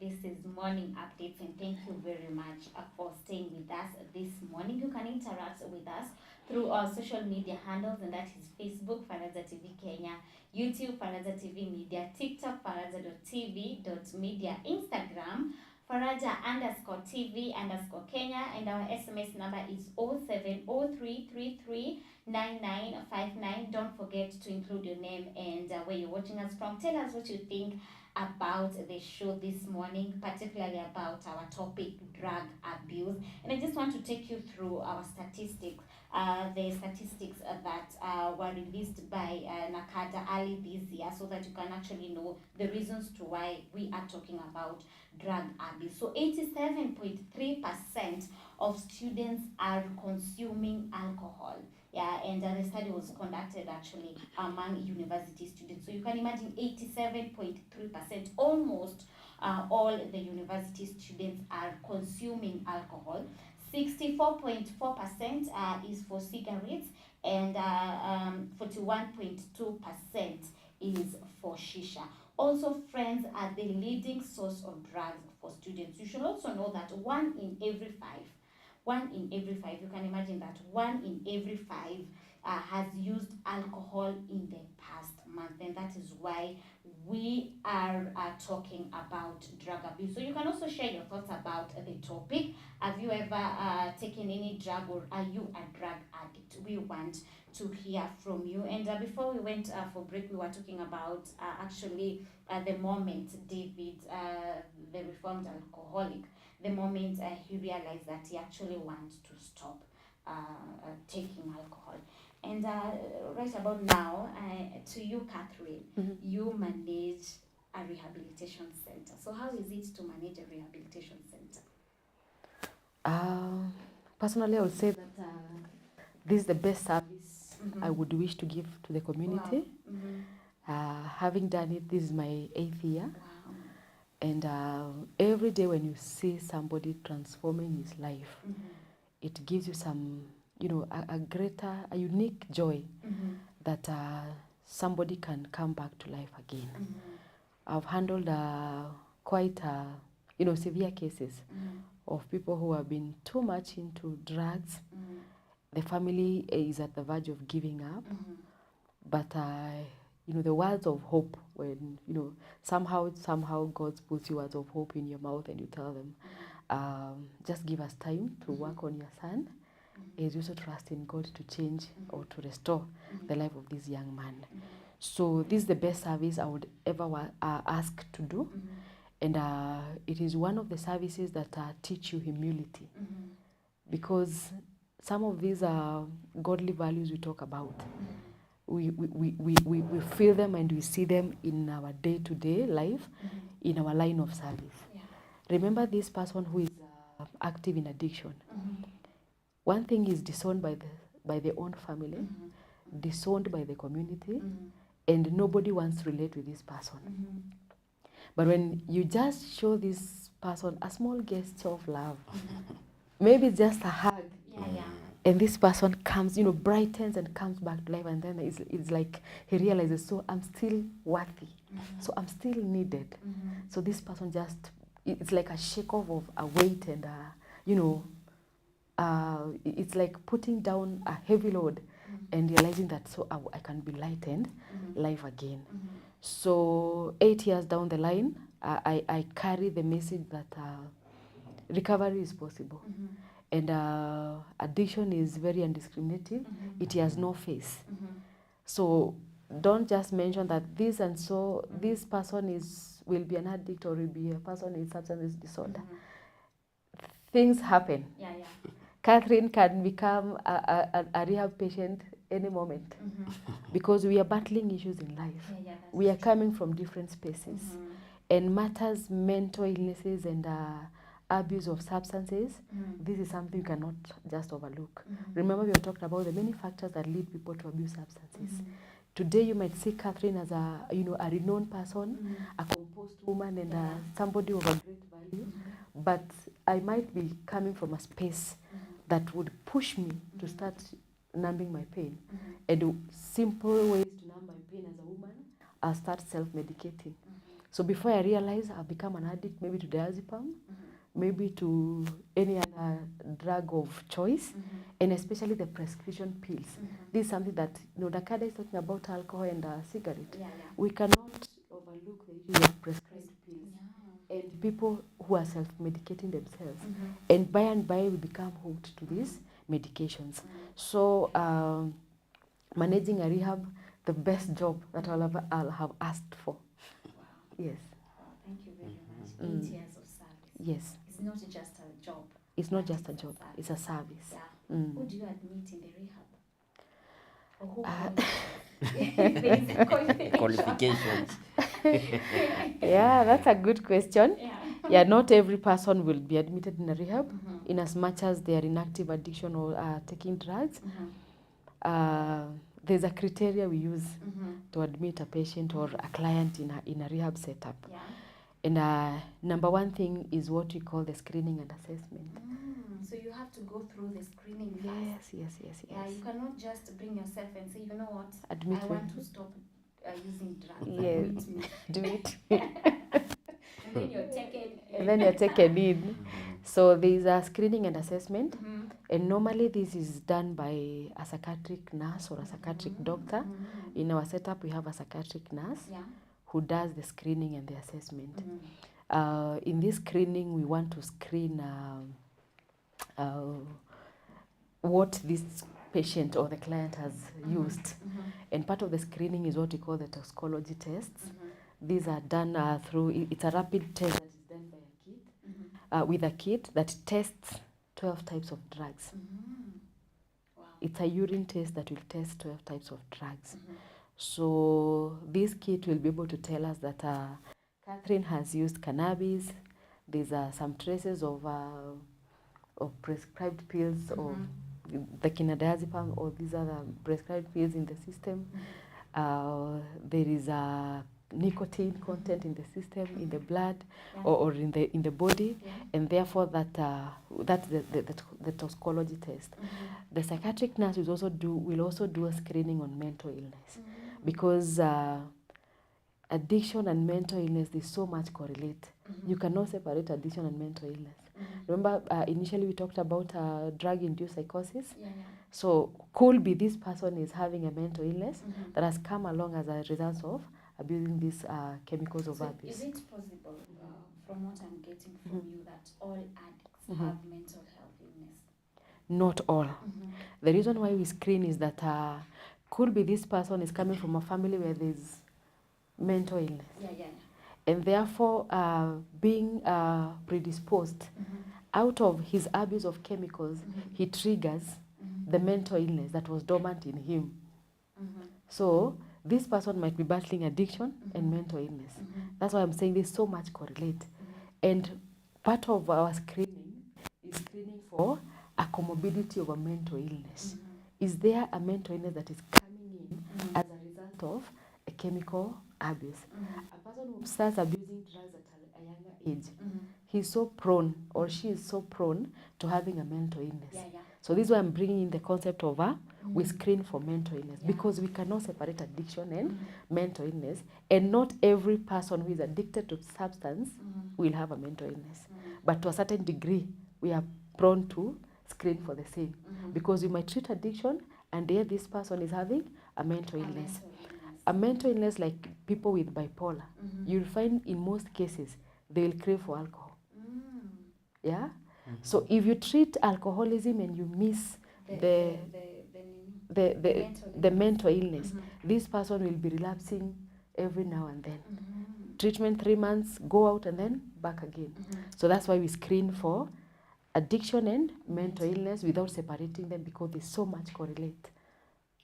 This is Morning Updates, and thank you very much for staying with us this morning. You can interact with us through our social media handles, and that is Facebook, Faraja TV Kenya, YouTube, Faraja TV Media, TikTok, faraja.tv.media, Instagram, Faraja_TV_Kenya, and our SMS number is 0703339959. Don't forget to include your name and where you're watching us from. Tell us what you think about the show this morning, particularly about our topic, drug abuse. And I just want to take you through our statistics, the statistics that were released by NACADA early this year, so that you can actually know the reasons to why we are talking about drug abuse. So 87.3% of students are consuming alcohol. Yeah, and the study was conducted actually among university students. So you can imagine 87.3%, almost all the university students are consuming alcohol. 64.4% is for cigarettes, and 41.2% is for shisha. Also, friends are the leading source of drugs for students. You should also know that 1 in every 5, you can imagine that 1 in every 5 has used alcohol in the past month, and that is why we are talking about drug abuse. So you can also share your thoughts about the topic. Have you ever taken any drug, or are you a drug addict? We want to hear from you. And before we went for break, we were talking about actually the moment David, the reformed alcoholic, the moment he realized that he actually wants to stop taking alcohol. And right about now, to you, Catherine, you manage a rehabilitation center. So how is it to manage a rehabilitation center? Personally, I would say that this is the best service I would wish to give to the community. Wow. Having done it, this is my 8th year. Wow. And every day when you see somebody transforming his life, it gives you some, a unique joy that somebody can come back to life again. I've handled quite severe cases of people who have been too much into drugs. The family is at the verge of giving up, but the words of hope, when somehow God puts you words of hope in your mouth and you tell them, just give us time to work on your son, is also trust in God to change or to restore the life of this young man. So this is the best service I would ever ask to do, and it is one of the services that teach you humility, because some of these godly values we talk about, we feel them and we see them in our day-to-day life, in our line of service. Remember this person who is active in addiction. One thing is disowned by the own family, disowned by the community, and nobody wants to relate with this person. But when you just show this person a small gesture of love, maybe just a hug, and this person comes, brightens and comes back to life, and then it's like he realizes, so I'm still worthy, so I'm still needed. So this person it's like a shake off of a weight, and it's like putting down a heavy load and realizing that so I can be lightened life again. So 8 years down the line, I carry the message that recovery is possible. And addiction is very undiscriminating. It has no face. So don't just mention that this person will be an addict or will be a person with substance disorder. Things happen. Catherine can become a rehab patient any moment because we are battling issues in life. We are coming from different spaces. And matters, mental illnesses and abuse of substances, this is something you cannot just overlook. Remember, we were talking about the many factors that lead people to abuse substances. Today you might see Catherine as a renowned person, a composed woman, and somebody of a great value. But I might be coming from a space that would push me to start numbing my pain. And simple ways to numb my pain as a woman, I'll start self-medicating. So before I realize, I've become an addict, maybe to diazepam, maybe to any other drug of choice, and especially the prescription pills. This is something that, Dakada is talking about alcohol and cigarette. We cannot overlook the issue of prescribed pills and people who are self-medicating themselves. And by we become hooked to these medications. So managing a rehab, the best job that I'll have asked for. Yes. Thank you very much. 8 years of service. Yes. It's not just a job. It's not just a job. It's a service. Who do you admit in the rehab? Or who Qualifications. Yeah, that's a good question. Yeah, not every person will be admitted in a rehab, in as much as they are in active addiction or taking drugs. There's a criteria we use to admit a patient or a client in a rehab setup. And number one thing is what we call the screening and assessment. So you have to go through the screening first. Yes. Yeah, you cannot just bring yourself and say, you know what, Admit I me. want to stop using drugs. Yes, do it. And then you're taken. And then you're taken in. So there's a screening and assessment, and normally this is done by a psychiatric nurse or a psychiatric doctor. In our setup, we have a psychiatric nurse who does the screening and the assessment. In this screening, we want to screen what this patient or the client has used. And part of the screening is what we call the toxicology tests. These are done through, it's a rapid test that is done by a kit, with a kit that tests 12 types of drugs. It's a urine test that will test 12 types of drugs. So this kit will be able to tell us that Catherine has used cannabis. There's some traces of prescribed pills or the quinadiazepam or these other prescribed pills in the system. There is a nicotine content in the system, in the blood or in the body, and therefore that's the toxicology test. The psychiatric nurse will also do a screening on mental illness, because addiction and mental illness, they so much correlate. You cannot separate addiction and mental illness. Remember, initially we talked about drug-induced psychosis. So could be this person is having a mental illness that has come along as a result of abusing these chemicals of abuse. Is it possible, from what I'm getting from you, that all addicts have mental health illness? Not all. The reason why we screen is that could be this person is coming from a family where there's mental illness. And therefore being predisposed out of his abuse of chemicals, he triggers the mental illness that was dormant in him. So this person might be battling addiction and mental illness. That's why I'm saying there's so much correlate. And part of our screening is screening for a comorbidity of a mental illness. Is there a mental illness that is coming in as a result of a chemical abuse? A person who starts abusing drugs at a younger age, he's so prone or she is so prone to having a mental illness. So this is why I'm bringing in the concept of we screen for mental illness because we cannot separate addiction and mental illness, and not every person who is addicted to substance will have a mental illness. But to a certain degree, we are prone to screen for the same because you might treat addiction and there this person is having a mental illness. A mental illness like people with bipolar, you'll find in most cases they will crave for alcohol. Yeah? So if you treat alcoholism and you miss the mental illness, this person will be relapsing every now and then. Treatment 3 months, go out and then back again. So that's why we screen for addiction and mental illness without separating them because they so much correlate.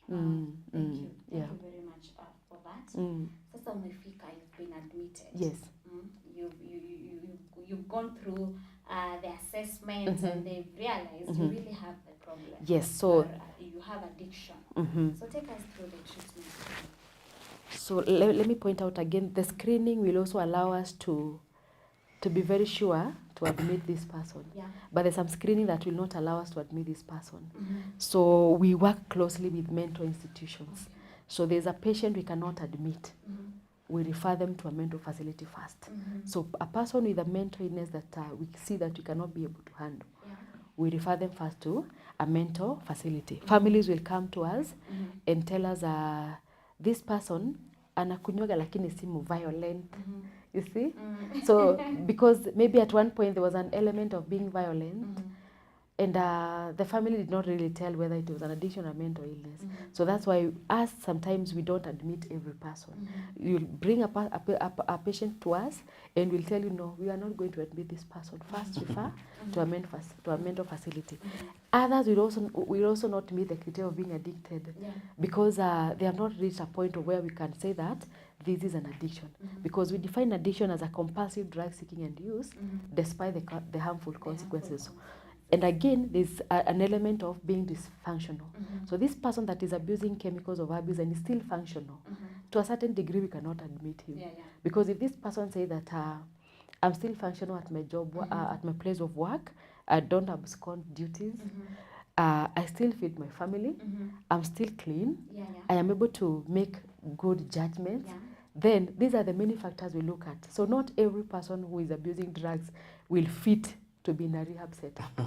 Thank you very much for that. Sasa umefika, you've been admitted. Yes. You've gone through the assessment and they've realized you really have the problem. Yes, so you have addiction. So take us through the treatment. So let me point out again, the screening will also allow us to be very sure to admit this person. But there's some screening that will not allow us to admit this person. So we work closely with mental institutions. So there's a patient we cannot admit. We refer them to a mental facility first. So a person with a mental illness that we see that we cannot be able to handle, we refer them first to a mental facility. Families will come to us and tell us, this person anakunywaga lakini simu violent. You see? So because maybe at one point there was an element of being violent, and the family did not really tell whether it was an addiction or mental illness. So that's why us sometimes we don't admit every person. You'll bring a patient to us and we'll tell you, no, we are not going to admit this person. First refer to a mental facility. Others will also not meet the criteria of being addicted because they have not reached a point of where we can say that this is an addiction. Because we define addiction as a compulsive drug seeking and use despite the harmful consequences. And again, there's an element of being dysfunctional. So this person that is abusing chemicals of abuse and is still functional, to a certain degree we cannot admit him. Because if this person says that I'm still functional at my job, at my place of work, I don't abscond duties, I still feed my family, I'm still clean, I am able to make good judgments, then these are the many factors we look at. So not every person who is abusing drugs will fit to be in a rehab setup.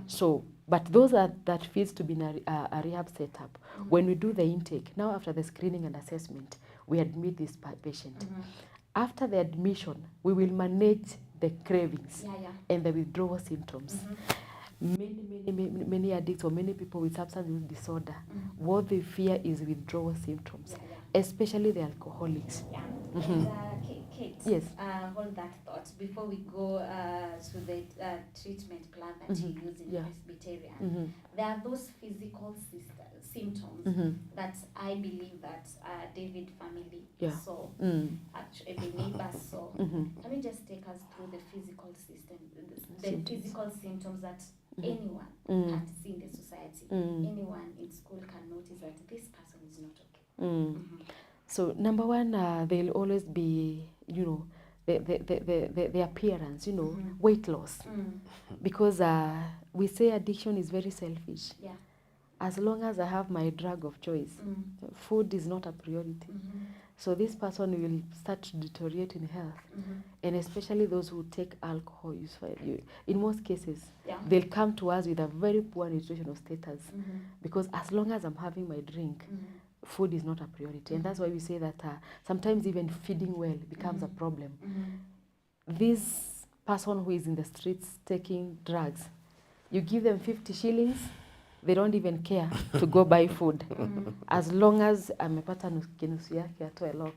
So, but those that fits to be in a rehab setup, when we do the intake, now after the screening and assessment, we admit this patient. After the admission, we will manage the cravings and the withdrawal symptoms. Many addicts or many people with substance use disorder, what they fear is withdrawal symptoms, especially the alcoholics. Kate, yes. Hold that thought before we go to the treatment plan that you use in Presbyterian. There are those physical symptoms that I believe that David family saw, actually the neighbors saw. Can you just take us through the physical physical symptoms that anyone can see in the society? Anyone in school can notice that this person is not okay. So number one, there'll always be, the appearance, weight loss. Because we say addiction is very selfish. As long as I have my drug of choice, food is not a priority. So this person will start to deteriorate in health, and especially those who take alcohol. In most cases, they'll come to us with a very poor nutritional status, because as long as I'm having my drink, food is not a priority. And that's why we say that sometimes even feeding well becomes a problem. This person who is in the streets taking drugs, you give them 50 shillings, they don't even care to go buy food, as long as amepata kinusu yake atoe lock.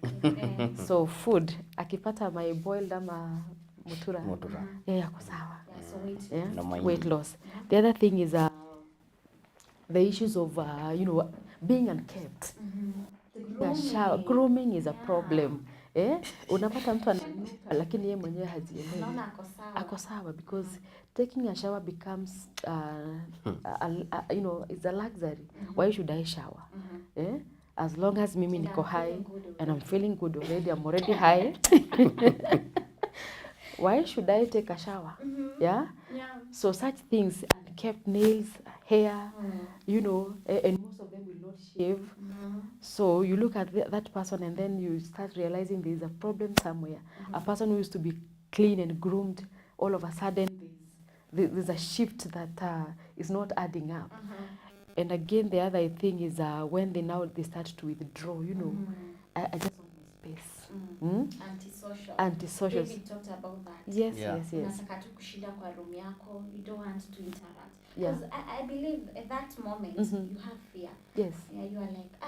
So food, akipata my boiled ama mutura, yako sawa. Weight loss. The other thing is the issues of being unkept. Grooming is a problem. Unapata mtu ananuka lakini yeye mwenyewe hajielewi. Ako sawa, because taking a shower becomes it's a luxury. Why should I shower? As long as mimi niko high and I'm feeling good already, I'm already high. Why should I take a shower? Yeah? So such things, kept nails, hair, and most of them will not shave. So you look at that person and then you start realizing there is a problem somewhere. A person who used to be clean and groomed, all of a sudden there's a shift that is not adding up. And again, the other thing is when they start to withdraw, I just want my space. Antisocial. David talked about that. Yes. Unataka tu kushinda kwa room yako, you don't want to interact. Because I believe at that moment you have fear. Yes. Yeah, you are like,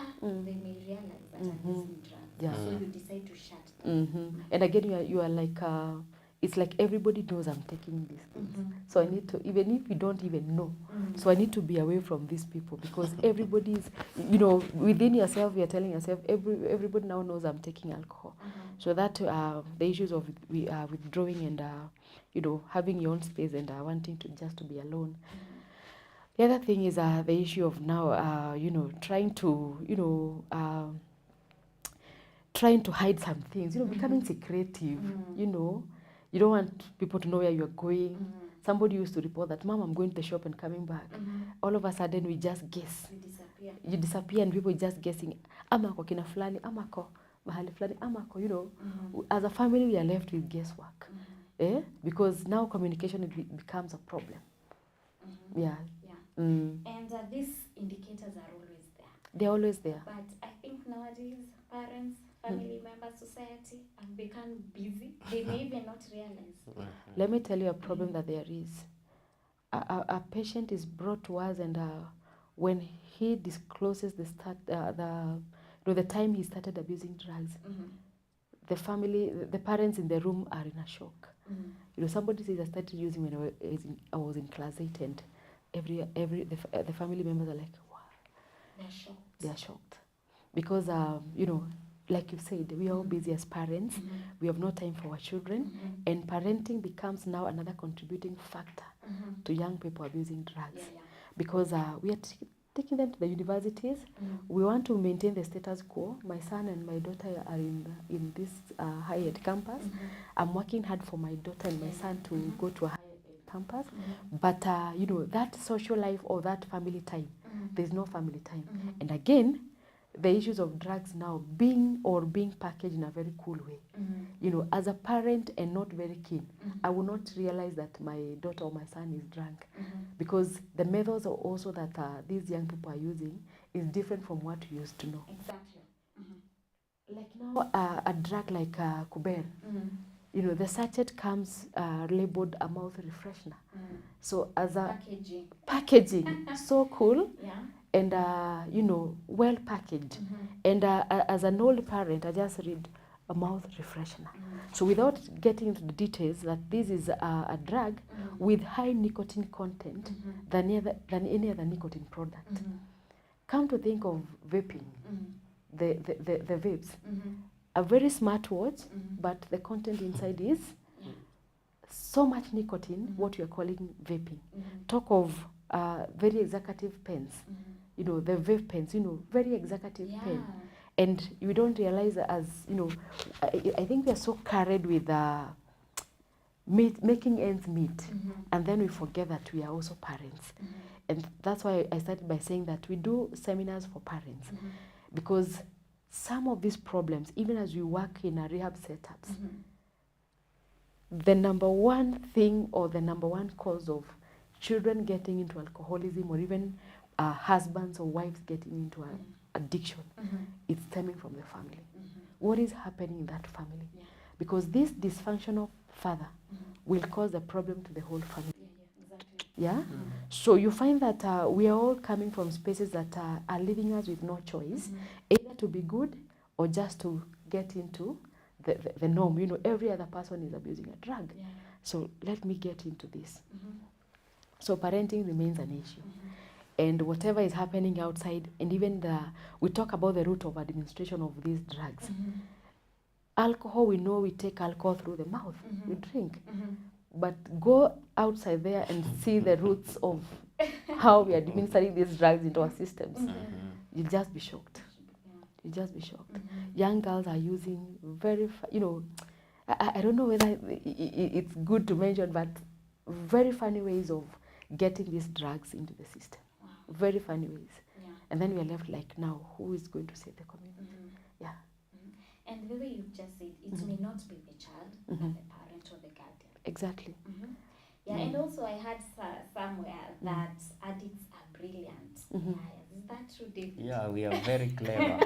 they may realize that I'm using drugs. So you decide to shut down. And again, you are like, it's like everybody knows I'm taking these things. So I need to, even if you don't even know, so I need to be away from these people, because everybody is, within yourself, you're telling yourself, everybody now knows I'm taking alcohol. So that the issues of withdrawing and, having your own space and wanting to just to be alone. The other thing is the issue of now, trying to hide some things, becoming secretive, You don't want people to know where you're going. Somebody used to report that, Mom, I'm going to the shop and coming back. All of a sudden, we just guess. You disappear and people just guessing, amako kina fulani, amako mahali fulani, amako, As a family, we are left with guesswork. Because now communication becomes a problem. And these indicators are always there. They're always there. But I think nowadays, parents, family members, society have become busy. They may even not realize. Let me tell you a problem that there is. A patient is brought to us, and when he discloses the time he started abusing drugs, the parents in the room are in a shock. Somebody says I started using when I was in class 8, and the family members are like, wow. They are shocked. Because, like you said, we are all busy as parents. We have no time for our children. And parenting becomes now another contributing factor to young people abusing drugs. Because we are taking them to the universities. We want to maintain the status quo. My son and my daughter are in this higher-ed campus. I'm working hard for my daughter and my son to go to a higher-ed campus. But, that social life or that family time, there's no family time. And again, the issues of drugs now being packaged in a very cool way. As a parent and not very keen, I will not realize that my daughter or my son is drunk, because the methods are also that these young people are using is different from what we used to know. Exactly. Like now, a drug like Kuber, the sachet comes labeled a mouth refreshener. So as a packaging, so cool. And well packaged. And as an old parent, I just read a mouth refreshener. So without getting into the details, that this is a drug with high nicotine content than any other nicotine product. Come to think of vaping, the vapes, a very smart watch, but the content inside is so much nicotine, what we are calling vaping. Talk of very executive pens. The vape pens, very executive pen. And you don't realize as, I think we are so carried with making ends meet. And then we forget that we are also parents. And that's why I started by saying that we do seminars for parents. Because some of these problems, even as we work in a rehab setups, the number one thing or the number one cause of children getting into alcoholism, or even husbands or wives getting into addiction, it's stemming from the family. What is happening in that family? Because this dysfunctional father will cause a problem to the whole family. Yeah? So you find that we are all coming from spaces that are leaving us with no choice, either to be good or just to get into the norm. You know, every other person is abusing a drug. So let me get into this. So parenting remains an issue. And whatever is happening outside, and even we talk about the root of administration of these drugs. Alcohol, we know we take alcohol through the mouth, we drink. But go outside there and see the roots of how we are administering these drugs into our systems. You'll just be shocked. You'll just be shocked. Young girls are using very, I don't know whether it's good to mention, but very funny ways of getting these drugs into the system. Very funny ways. And then we are left like, now, who is going to save the community? Yeah. And the way you just said, it may not be the child, but the parent or the guardian. Exactly. Yeah, and also I heard somewhere that addicts are brilliant. Is that true, David? Yeah, we are very clever.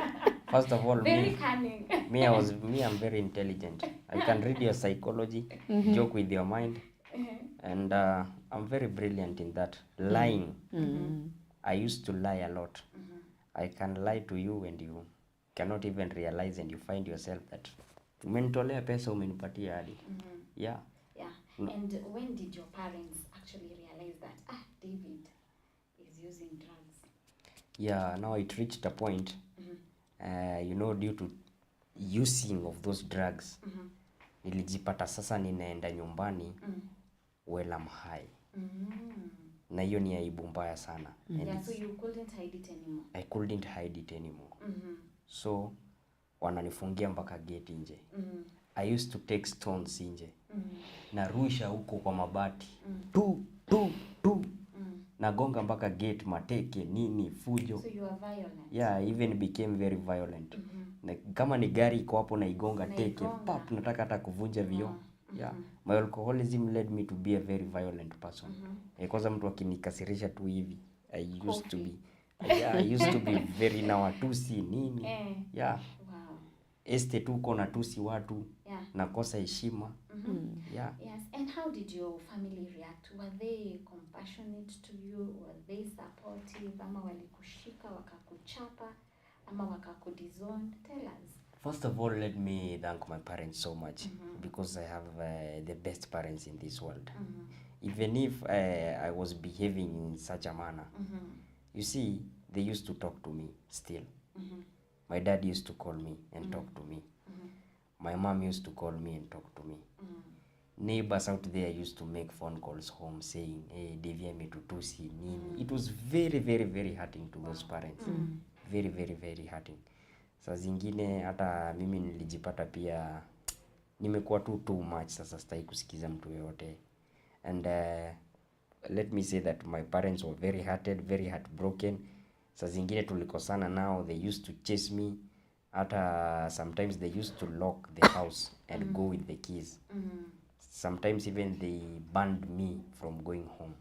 First of all, very cunning. I'm very intelligent. I can read your psychology, joke with your mind, and I'm very brilliant in that. Lying. I used to lie a lot. I can lie to you and you cannot even realize, and you find yourself that umenitolea pesa umenipatia hadi. Yeah. And when did your parents actually realize that David is using drugs? Yeah, now it reached a point, due to using of those drugs, nilijipata sasa ninaenda nyumbani while I'm high. Na hiyo ni aibu mbaya sana. So you couldn't hide it anymore? I couldn't hide it anymore. So wananifungia mpaka gate nje. I used to take stones nje. Narusha huko kwa mabati. Nagonga mpaka gate, mateke, nini, fujo. So you are violent? Yeah, I even became very violent. Na kama ni gari iko hapo na igonga teke, pap, nataka hata kuvunja vioo. Yeah, my alcoholism led me to be a very violent person. Kwanza mtu akinikasirisha tu hivi, I used to be very nawatusi nini. Yeah. Wow. Este tuko natusi watu, nakosa heshima. Yeah. Yes, and how did your family react? Were they compassionate to you? Were they supportive? Ama walikushika wakakuchapa ama wakakudisown? Tell us. First of all, let me thank my parents so much because I have the best parents in this world. Even if I was behaving in such a manner, you see, they used to talk to me still. My dad used to call me and talk to me. My mom used to call me and talk to me. Neighbors out there used to make phone calls home saying, hey, devia metutusi, nini. It was very, very, very hurting to those parents. Very, very, very hurting. Saa zingine hata mimi nilijipata pia nimekuwa too much, sasa sitaki kusikiza mtu yoyote. And let me say that my parents were very hurted, very heartbroken. Saa zingine tulikosana nao, they used to chase me. Hata sometimes they used to lock the house and go with the keys. Sometimes even they banned me from going home.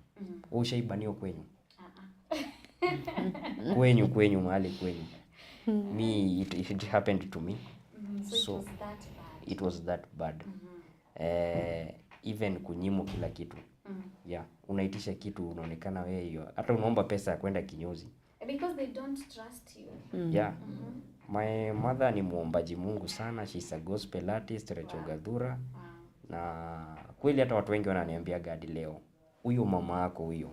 Ushaibaniwa kwenyu? Kwenyu mahali kwenyu. Me, it happened to me. So it was that bad. Even kunyimu kila kitu. Yeah, unaitisha kitu unaonekana wewe hiyo. Hata unaomba pesa ya kwenda kinyozi. Because they don't trust you. Yeah. My mother ni muombaji Mungu sana. She's a gospel artist, Rachel Gadhura. Na kweli hata watu wengi wananiambia hadi leo, huyo mama yako huyo.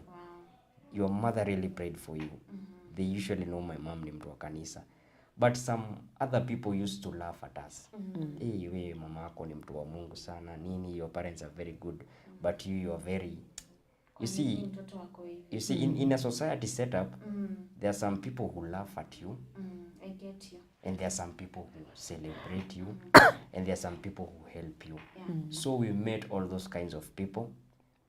Your mother really prayed for you. They usually know my mom ni mtu wa kanisa. But some other people used to laugh at us. Hey, wewe mama yako ni mtu wa Mungu sana. Nini, your parents are very good. But you are very... You see, in a society setup, there are some people who laugh at you. I get you. And there are some people who celebrate you. And there are some people who help you. So we met all those kinds of people.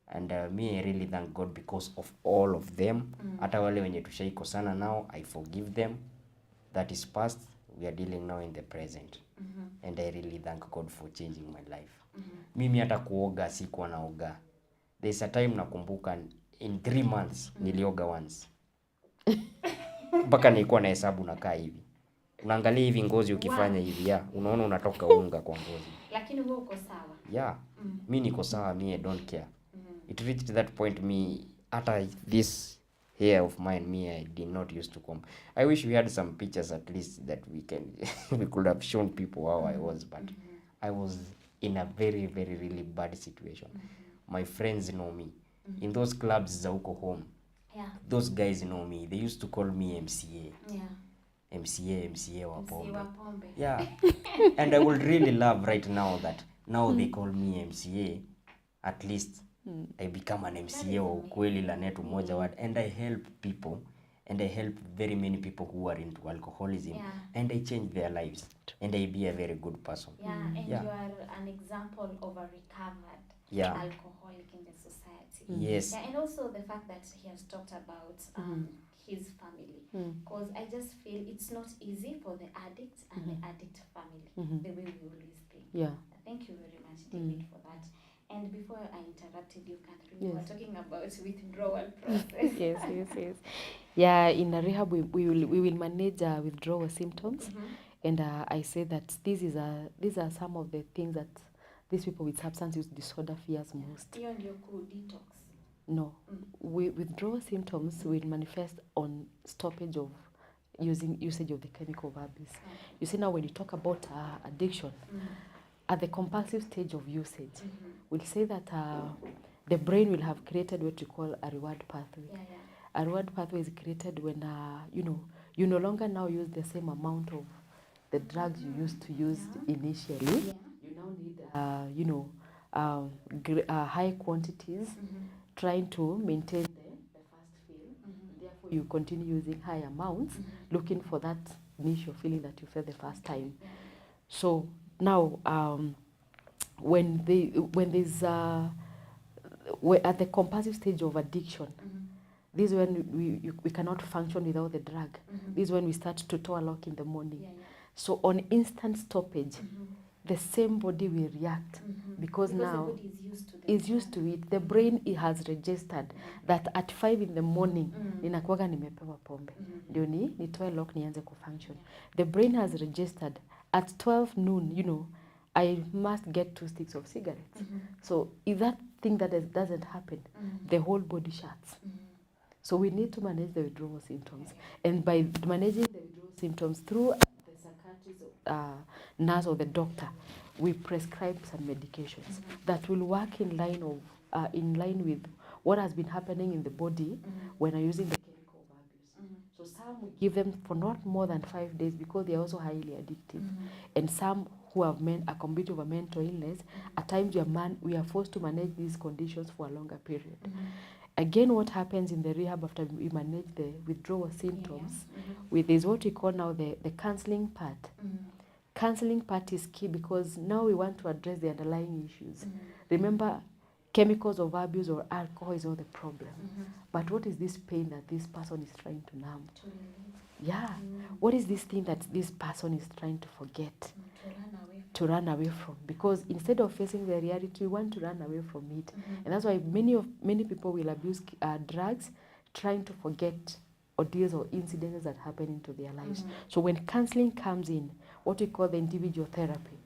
And me, I really thank God because of all of them. Hata wale wenye tushaikosana now, I forgive them. That is past. we are dealing now in the present. And I really thank God for changing my life. Mimi hata kuoga sikuwa naoga. There's a time nakumbuka in 3 months nilioga once. Mpaka nilikuwa na hesabu nakaa hivi. Unaangalia hivi ngozi ukifanya hivi, unaona unatoka unga kwa ngozi. Lakini wewe uko sawa. Yeah. Mimi niko sawa, I don't care. It reached that point me hata this hair of mine, I did not used to comb. I wish we had some pictures at least that we could have shown people how I was, but I was in a very, very, really bad situation. My friends know me. In those clubs za huko home, those guys know me. They used to call me MCA. MCA wa pombe. Yeah. And I would really love right now that now they call me MCA. At least I become an MCA wa ukweli la netu moja word, and I help people, and I help very many people who are into alcoholism, and I change their lives, and I be a very good person. And you are an example of a recovered alcoholic in the society. Yes. And also the fact that he has talked about his family, because I just feel it's not easy for the addict and the addict family, the way we always think. Thank you very much, David, for that. And before I interrupted you, Catherine, you were talking about withdrawal process. Yes. Yeah, in a rehab, we will manage withdrawal symptoms, and I say that these are some of the things that these people with substance use disorder fears most. You and your cool detox. No, withdrawal symptoms will manifest on stoppage of usage of the chemical abuse. You see, now when you talk about addiction, at the compulsive stage of usage, we'll say that the brain will have created what we call a reward pathway. A reward pathway is created when you no longer now use the same amount of the drugs you used to use initially. You now need high quantities, trying to maintain the fast feel. Therefore, you continue using high amounts, looking for that initial feeling that you felt the first time. So now, when there's at the compulsive stage of addiction, this is when we cannot function without the drug. This is when we start to toe a lock in the morning. So on instant stoppage, the same body will react because now the body is used to it. The brain has registered that at 5 in the morning ninakuwaga nimepewa pombe ndio nitoe lock nianze kufunction. The brain has registered at 12 noon, I must get 2 sticks of cigarettes. So if that thing doesn't happen, the whole body shuts. So we need to manage the withdrawal symptoms. And by managing the withdrawal symptoms through the psychiatrist, nurse or the doctor, we prescribe some medications that will work in line with what has been happening in the body when I'm using the chemical abuse. So some we give them for not more than 5 days because they are also highly addictive. And some who have a bit of a mental illness, at times we are forced to manage these conditions for a longer period. Again, what happens in the rehab after we manage the withdrawal symptoms, is what we call now the counseling part. Counseling part is key because now we want to address the underlying issues. Remember, chemicals of abuse or alcohol is not the problem. But what is this pain that this person is trying to numb? What is this thing that this person is trying to forget? To run away from, because instead of facing the reality, we want to run away from it. And that's why many people will abuse drugs, trying to forget ordeals or incidents that happen into their lives. So when counseling comes in, what we call the individual therapy,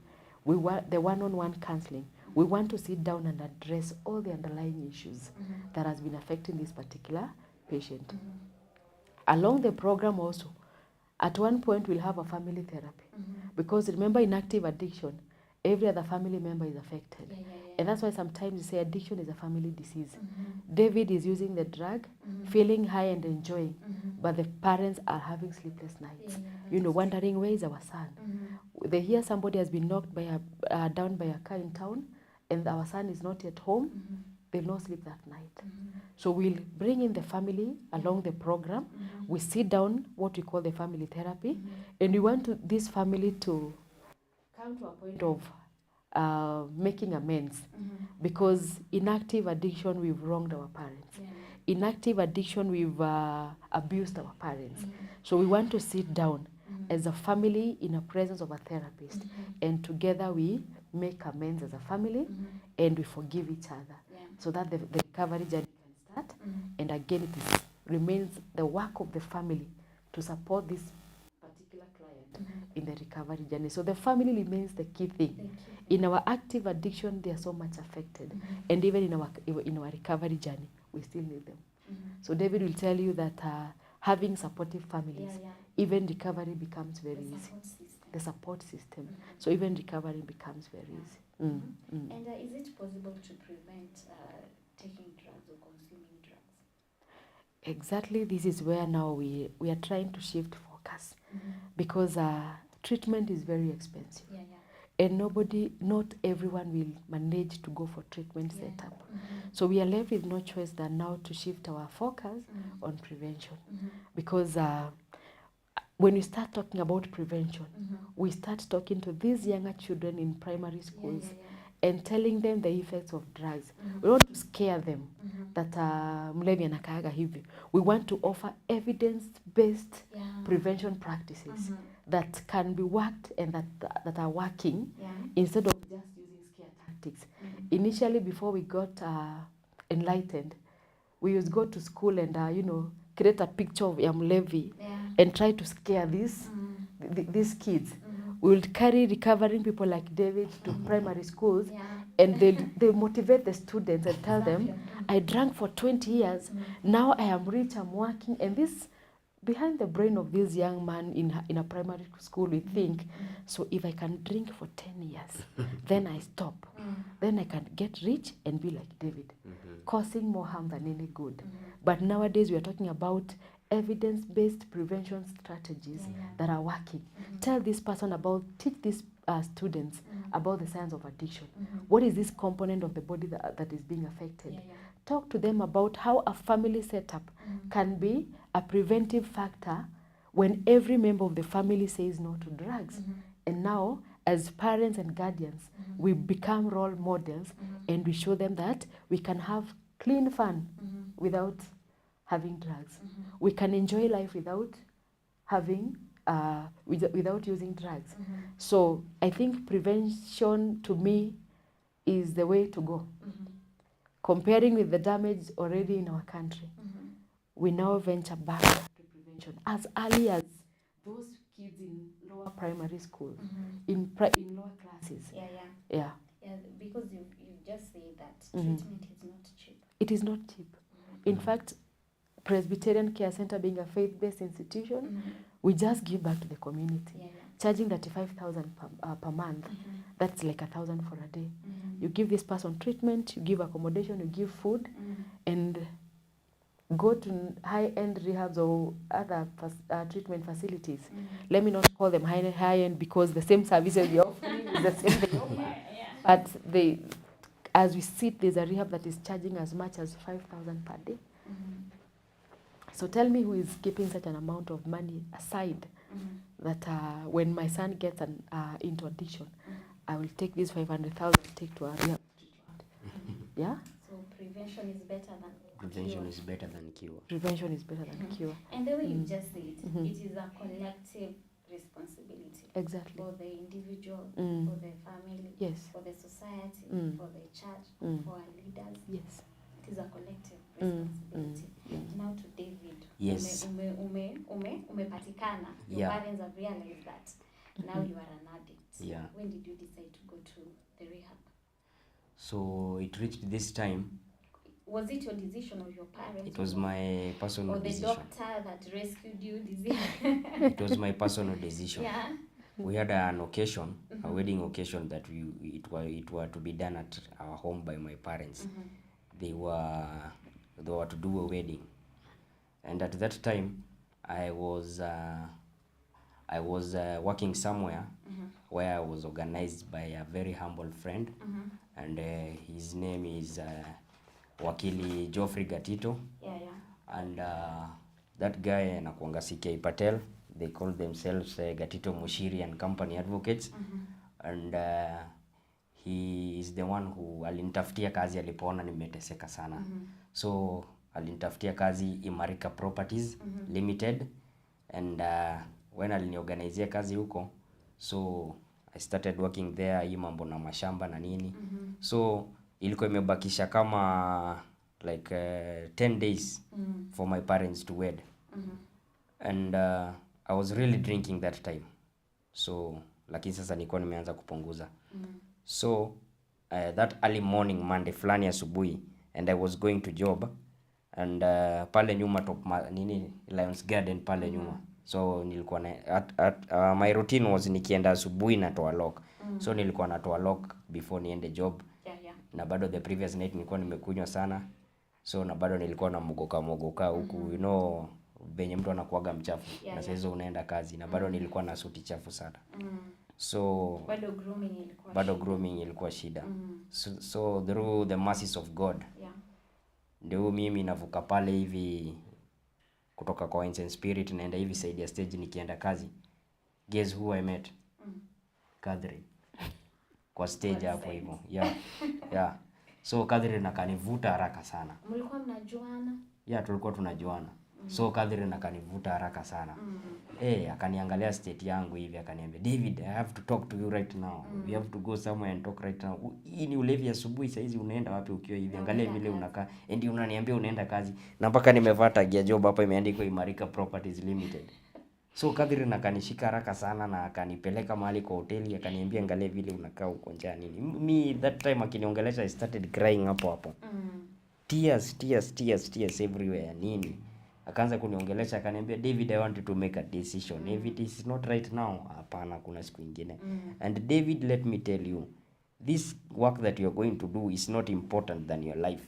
we want the one-on-one counseling. We want to sit down and address all the underlying issues that has been affecting this particular patient. Along the program also, at one point we'll have a family therapy. Because remember, in active addiction, every other family member is affected. And that's why sometimes you say addiction is a family disease. David is using the drug, feeling high and enjoying, but the parents are having sleepless nights, wondering where is our son. They hear somebody has been knocked down by a car in town, and our son is not yet home. They'll not sleep that night. So we'll bring in the family along the program. We sit down, what we call the family therapy, and we want this family to come to a point of making amends. Because in active addiction, we've wronged our parents. In active addiction, we've abused our parents. So we want to sit down as a family in a presence of a therapist, and together we make amends as a family, and we forgive each other, so that the recovery journey can start. And again, remains the work of the family to support this particular client in the recovery journey. So the family remains the key thing. In our active addiction, they are so much affected, and even in our recovery journey, we still need them. So David will tell you that having supportive families, even recovery becomes very easy. The support system. So even recovery becomes very easy. And is it possible to prevent taking drugs or consuming drugs? Exactly, this is where now we are trying to shift focus, because treatment is very expensive. And not everyone will manage to go for treatment setup. So we are left with no choice than now to shift our focus on prevention. Because when we start talking about prevention, we start talking to these younger children in primary schools and telling them the effects of drugs. We want to scare them that mlevi anakaaga hivi. We want to offer evidence-based prevention practices that can be worked and that are working instead of just using scare tactics. Initially, before we got enlightened, we used to go to school and create a picture of mlevi and try to scare these kids. We would carry recovering people like David to primary schools, and they motivate the students and tell them, I drank for 20 years, now I am rich, I'm working. And this, behind the brain of this young man in a primary school, we think, so if I can drink for 10 years, then I stop. Then I can get rich and be like David, causing more harm than any good. But nowadays we are talking about evidence-based prevention strategies that are working. Tell this person teach these students about the science of addiction. What is this component of the body that is being affected? Talk to them about how a family setup can be a preventive factor when every member of the family says no to drugs. And now, as parents and guardians, we become role models, and we show them that we can have clean fun without having drugs. We can enjoy life without having without using drugs. So I think prevention to me is the way to go. Comparing with the damage already in our country, we now venture back to prevention as early as those kids in lower primary school, in lower classes. Yeah. Because you just say that treatment is not cheap. It is not cheap. In fact, Presbyterian Care Center being a faith-based institution, we just give back to the community, charging 35,000 per month. That's like 1,000 for a day. You give this person treatment, you give accommodation, you give food, and go to high-end rehabs or other treatment facilities. Let me not call them high-end because the same services they offer is the same they offer. But as we sit, there's a rehab that is charging as much as 5,000 per day. So tell me who is keeping such an amount of money aside that when my son gets into addiction, I will take this 500,000 take to a rehab treatment. Yeah? So prevention is better than Prevention is better than cure. Prevention is better than cure. And the way you just said it, it is a collective responsibility. Exactly. For the individual, for the family, for the society, for the church, for our leaders. Yes. It is a collective responsibility. Now to David, yes. umepatikana. Your parents have realized that now you are an addict. Yeah. When did you decide to go to the rehab? So it reached this time. Was it your decision or your parents? It was my personal decision. Or the doctor that rescued you? It was my personal decision. Yeah. We had an occasion, a wedding occasion that it were to be done at our home by my parents. They were to do a wedding, and at that time, I was working somewhere where I was organized by a very humble friend, and his name is Wakili Geoffrey Gatito. And that guy anakuanga CK Patel. They call themselves Gatito Mushiri and Company Advocates. And he is the one who alinitafutia kazi alipoona nimeteseka sana. So alinitafutia kazi Imarika Properties Limited, and when aliniorganizia kazi huko, so I started working there, hii mambo na mashamba na nini. So ilikuwa imebakisha kama like 10 days for my parents to wed. And I was really drinking that time. So lakini sasa nilikuwa nimeanza kupunguza. So that early morning Monday fulani asubuhi, and I was going to job, and pale nyuma Lions Garden pale nyuma. So nilikuwa my routine was nikienda asubuhi natoa lock. So nilikuwa natoa lock before niende job. Na bado the previous night nilikuwa nimekunywa sana. So na bado nilikuwa na mogoka huku, you know benye mtu anakuaga mchafu. Na sasa unaenda kazi, na bado nilikuwa na suti chafu sana. So bado grooming ilikuwa shida. So through the mercies of God, ndio mimi navuka pale hivi kutoka kwa Wines and Spirit naenda hivi side ya stage nikienda kazi. Guess who I met? Catherine. Kwa stage hapo hivyo. Yeah. So Catherine akanivuta haraka sana. Mlikuwa mnajuana? Yeah, tulikuwa tunajuana. So Catherine akanivuta haraka sana. Akaniangalia state yangu hivi akaniambia, David, I have to talk to you right now. We have to go somewhere and talk right now. Hii ni ulevi asubuhi, saa hizi unaenda wapi ukiwa hivi? Angalia vile unakaa. Ndio unaniambia unaenda kazi. Na mpaka nimevaa tag ya job hapa imeandikwa Imarika Properties Limited. So Catherine akanishika haraka sana na akanipeleka mahali kwa hoteli, akaniambia angalia vile unakaa uko njaa nini. Me that time akiniongelesha I started crying hapo. Tears everywhere nini. Akaanza kuniongelesha akaniambia, David, I want to make a decision. If it is not right now, hapana, kuna siku nyingine. And David, let me tell you, this work that you are going to do is not important than your life.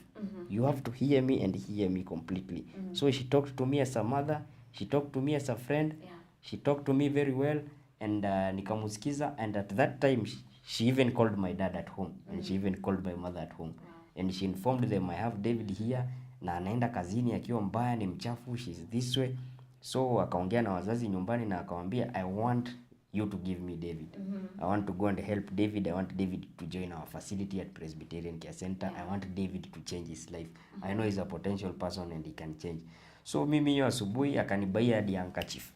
You have to hear me and hear me completely. So she talked to me as a mother, she talked to me as a friend, she talked to me very well, and nikamusikiza. And at that time she even called my dad at home, and she even called my mother at home. And she informed them, I have David here, na anaenda kazini akiwa mbaya, ni mchafu, she's this way. So akaongea na wazazi nyumbani na akamwambia, I want you to give me David. I want to go and help David. I want David to join our facility at Presbyterian Care Center. I want David to change his life. I know he's a potential person and he can change. So mimi hiyo asubuhi akanibaia hadi handkerchief.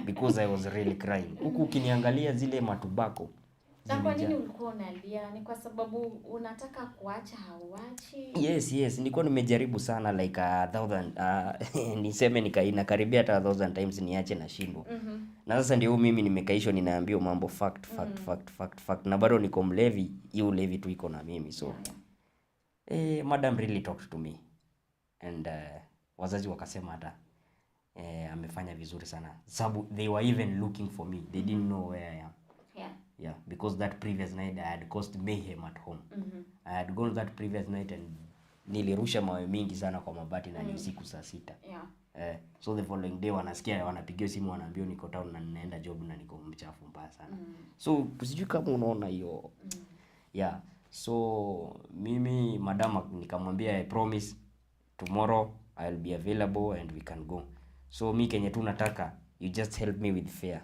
Because I was really crying. Huku ukiniangalia zile matubako. Na kwa nini ulikuwa unalia? Ni kwa sababu unataka kuacha hauachi? Yes. Nilikuwa nimejaribu sana like 1000 niseme inakaribia hata 1000 times niache na shindo. Na sasa ndio mimi nimekaishwa ninaambiwa mambo fact. Na bado niko mlevi, hiyo ulevi tu iko na mimi. So madam really talked to me. And wazazi wakasema hata amefanya vizuri sana. Sababu they were even looking for me. They didn't know where I am. Yeah, because that previous night I had caused mayhem at home. I had gone that previous night and nilirusha mawe mingi sana kwa mabati na ni usiku saa 6. So the following day wanasikia wanapigia simu wanaambia niko town na ninaenda job na niko mchafu mbaya sana. So sijui kama unaona hiyo. Yeah. So mimi madam nikamwambia I promise tomorrow I'll be available and we can go. So mimi kenye tu nataka you just help me with fare.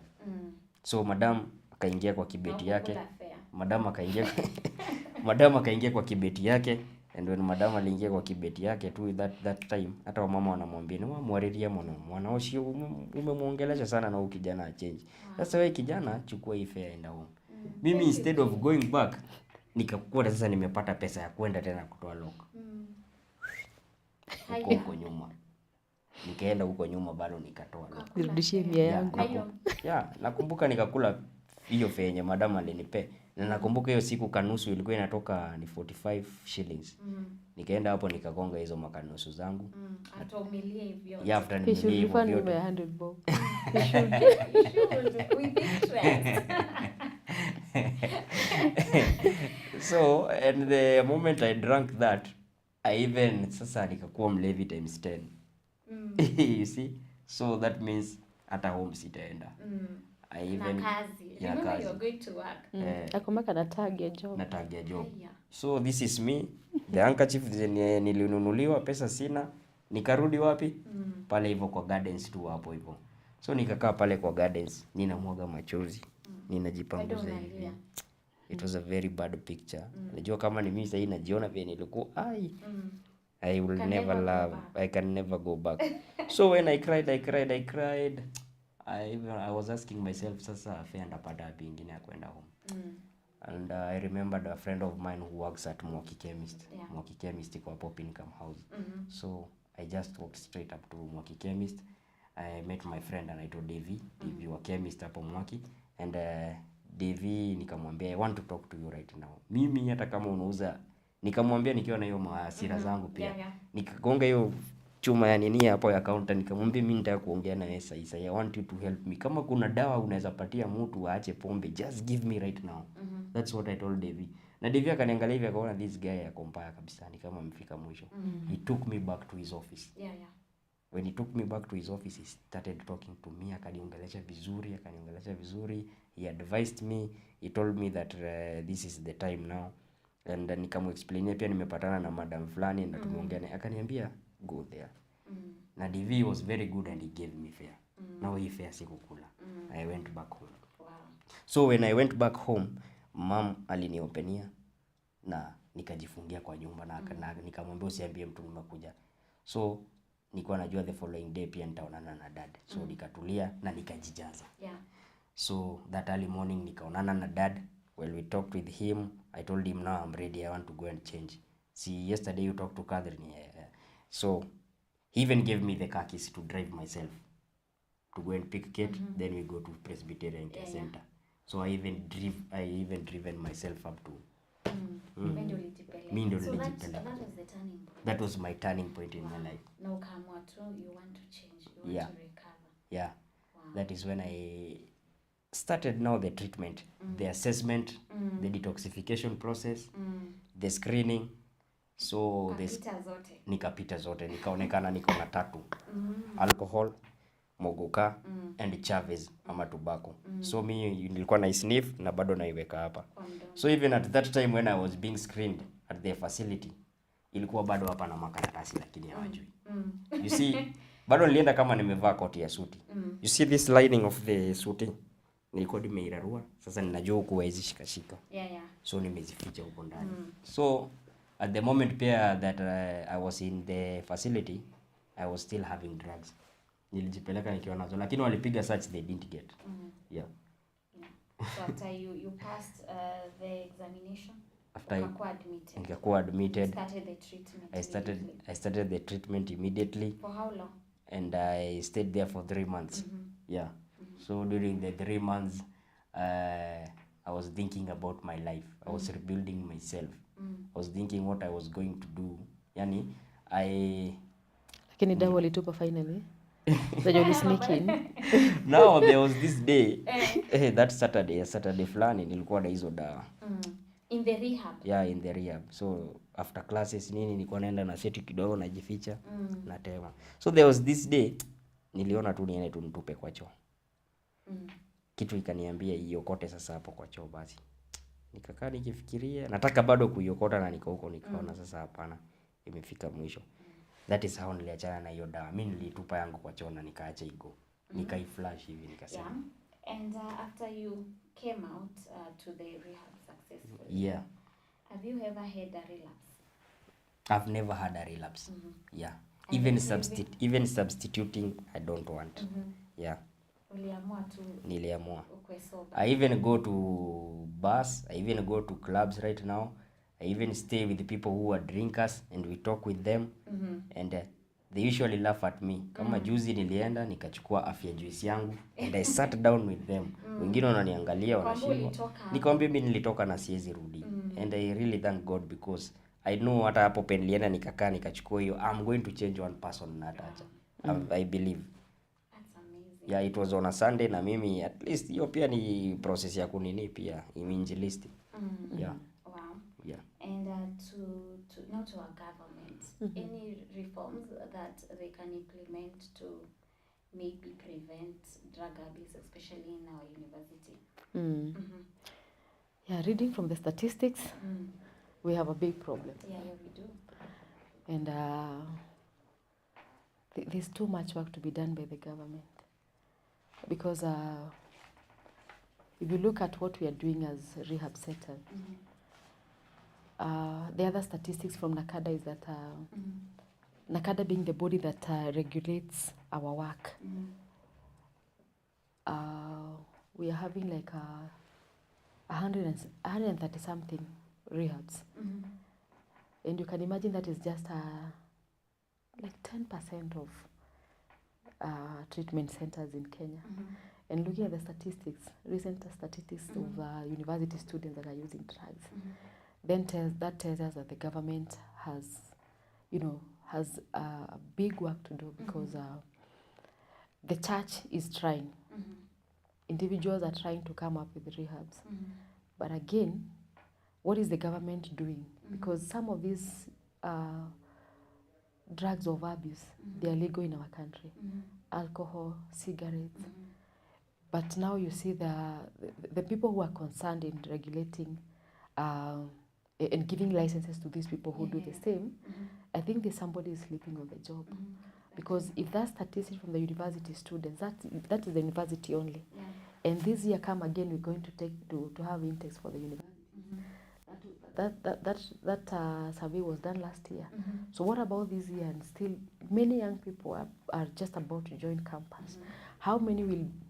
So madam akaingia kwa kibeti yake. Madam akaingia kwa kibeti yake, and when madam aliingia kwa kibeti yake tu that time hata mama wanamwambia ni mwariria mwanao sio umemuongelesha sana na huyu kijana change. Sasa wewe kijana chukua hii fare enda home. Mimi instead of going back nikakuwa sasa nimepata pesa ya kwenda tena kutoa lock. Huko nyuma. Nikaenda huko nyuma bado nikatoa lock. Nirudishie mia yangu. Nakumbuka nikakula hiyo fare yenye madam alinipe. Na nakumbuka hiyo siku kanusu ilikuwa inatoka ni 45 shillings. Nikaenda hapo nikagonga hizo makanusu zangu. Ataumilia hivyo. Yeah, after nimelia hivyo vyote. 100 bob. So, and the moment I drank that, I even sasa nikakuwa mlevi times 10. You see? So that means hata home sitaenda. I even na kazi. Remember you're going to work. Akomaka na tag ya job. Na tag ya job. So this is me. The handkerchief nilinunuliwa, pesa sina. Nikarudi wapi? Pale hivyo kwa gardens tu hapo hivyo. So nikakaa pale kwa gardens, ninamwaga machozi, ninajipanguza hivi. It was a very bad picture. Najua kama ni mimi sasa najiona vile nilikuwa I will never love. I can never go back. So when I cried, I was asking myself, sasa fare ndapata wapi ingine ya kwenda home. And I remembered a friend of mine who works at Mwoki Chemist. Mwoki Chemist iko hapo Pincam House. So I just walked straight up to Mwoki Chemist. I met my friend anaitwa Devi. Devi wa chemist hapo Mwoki. And Devi nikamwambia, I want to talk to you right now. Mimi hata kama unauza, nikamwambia nikiwa na hiyo hasira zangu pia. Nikagonga hiyo chuma ya nini hapo ya counter, nikamwambia mimi nitaka kuongea na wewe sasa. I want you to help me. Kama kuna dawa unaweza patia mtu aache pombe, just give me right now. That's what I told Devi. Na Devi akaniangalia hivi akaona this guy yako mbaya kabisa, ni kama amefika mwisho. He took me back to his office. When he took me back to his office, he started talking to me, akaniongelesha vizuri. He advised me, he told me that this is the time now. And nikamexplainia pia nimepatana na madam fulani na tumeongea naye, akaniambia go there. Na Devi was very good and he gave me fare. Now hii fare sikukula. I went back home. So when I went back home, mom aliniopenia na nikajifungia kwa nyumba na nikamwambia usiambie mtu nimekuja. So nilikuwa najua the following day pia nitaonana na dad. So nikatulia na nikajijaza. So that early morning nikaonana na dad. When we talked with him, I told him now I'm ready, I want to go and change. See, yesterday you talked to Catherine. So he even gave me the car keys to drive myself to go and pick Kate. Then we go to Presbyterian Care Center. So I even driven myself up to. So that was the turning point. That was my turning point in my life. Now ukaamua tu you want to change, you want to recover. Yeah. That is when I started now the treatment, the assessment, the detoxification process, the screening. So nikapita zote, nikaonekana niko na tatu. Alcohol, mogoka and Chavez ama tobacco. So mi nilikuwa na sniff na bado naiweka hapa. So even at that time when I was being screened at the facility, ilikuwa bado hapa na makaratasi lakini hawajui. You see, bado nilienda kama nimevaa koti ya suti. You see this lining of the suti? Nilikuwa nimeirarua. Sasa ninajua huku haizi shika. So nimezificha huko ndani. So at the moment pia that I was in the facility, I was still having drugs. Nilijipeleka nikiwa nazo lakini walipiga search, they didn't get. So after you passed the examination, nikakuwa admitted. Started the treatment. I started the treatment immediately. For how long? And I stayed there for 3 months. So during the 3 months, I was thinking about my life. I was rebuilding myself. I was thinking what I was going to do. Yani, Lakini dawa walitupa finally. Sneak in. Now there was this day, that Saturday fulani nilikuwa na hizo dawa. In the rehab? Yeah, in the rehab. So after classes nini nilikuwa naenda na seti kidogo najificha na tema. So there was this day niliona tu niende tu nitupe kwa choo. Kitu ikaniambia iokote sasa hapo kwa choo basi. Nikakaa nikifikiria, nataka bado kuiokota na niko huko nikaona sasa hapana, imefika mwisho. That is how niliachana na hiyo dawa. Mimi nilitupa yangu kwa choo na nikaacha igo. Nikaiflash hivi nikasema. And after you came out to the rehab successfully. Have you ever had a relapse? I've never had a relapse. Even substituting I don't want. Uliamua tu. Niliamua. I even go to bars, I even go to clubs right now. I even stay with the people who are drinkers and we talk with them. And they usually laugh at me. Kama juzi nilienda nikachukua afya juice yangu and I sat down with them. Wengine wananiangalia wanashindwa. Nikamwambia mimi nilitoka na siwezi rudi. And I really thank God because I know hata hapo pen nilienda nikakaa nikachukua hiyo, I'm going to change one person na hata. I believe. Yeah, it was on a Sunday na mimi at least hiyo pia ni process ya kunini pia injilisti. And not to our government, any reforms that they can implement to maybe prevent drug abuse, especially in our university? Yeah, reading from the statistics, we have a big problem. Yeah, we do. And there's too much work to be done by the government. Because if you look at what we are doing as rehab centers, the other statistics from NACADA is that NACADA being the body that regulates our work, we are having like 130 something rehabs. And you can imagine that is just like 10% of treatment centers in Kenya. And looking at the statistics, recent statistics of university students that are using drugs, then that tells us that the government has, has a big work to do, because the church is trying. Individuals are trying to come up with rehabs. But again, what is the government doing? Because some of these drugs of abuse, they are legal in our country. Alcohol, cigarettes. But now you see the people who are concerned in regulating and giving licenses to these people who do the same, I think there's somebody is sleeping on the job. Because if that statistics from the university students, that is the university only. And this year come again, we're going to take to have intakes for the university. That survey was done last year. So what about this year? And still many young people are just about to join campus. How many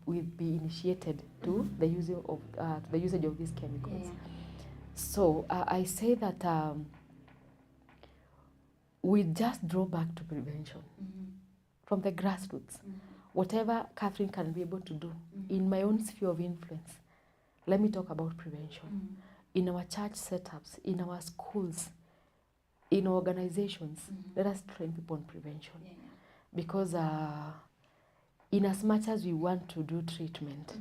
will be initiated to the usage of these chemicals? So I say that we just draw back to prevention from the grassroots. Whatever Catherine can be able to do in my own sphere of influence, let me talk about prevention. In our church setups, in our schools, in organizations, let us train people on prevention. Because in as much as we want to do treatment,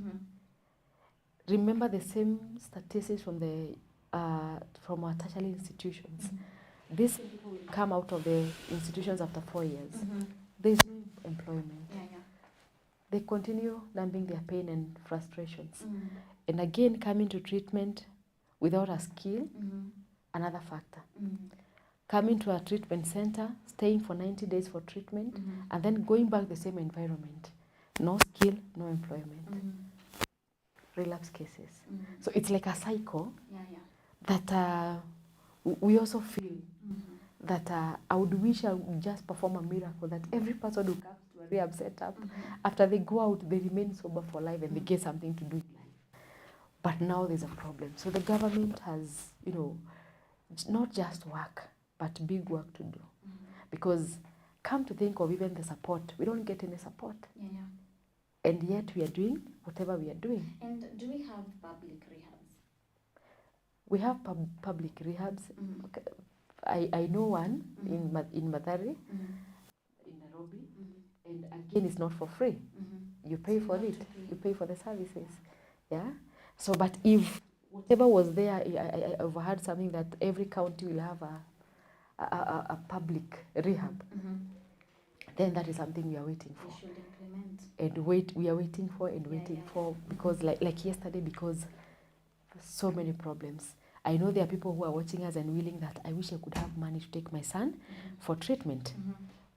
remember the same statistics from our tertiary institutions. These people will come out of the institutions after 4 years. There's no employment. They continue numbing their pain and frustrations. And again, coming to treatment without a skill, another factor. Coming to a treatment center, staying for 90 days for treatment, and then going back the same environment. No skill, no employment. Relapse cases. So it's like a cycle that we also feel that I would wish I would just perform a miracle, that every person who comes to a rehab setup, after they go out, they remain sober for life and they get something to do in life. But now there's a problem. So the government has, not just work, but big work to do. Because come to think of even the support, we don't get any support. And yet we are doing whatever we are doing. And do we have public rehabs? We have public rehabs. Okay. I know one in Mathare, in Nairobi, and again it's not for free. You pay for it. You pay for the services. Yeah. So, but if whatever was there, I've heard something that every county will have a public rehab. Then that is something we are waiting for. We should implement. And we are waiting for, because like yesterday, because there's so many problems. I know there are people who are watching us and willing that I wish I could have money to take my son for treatment.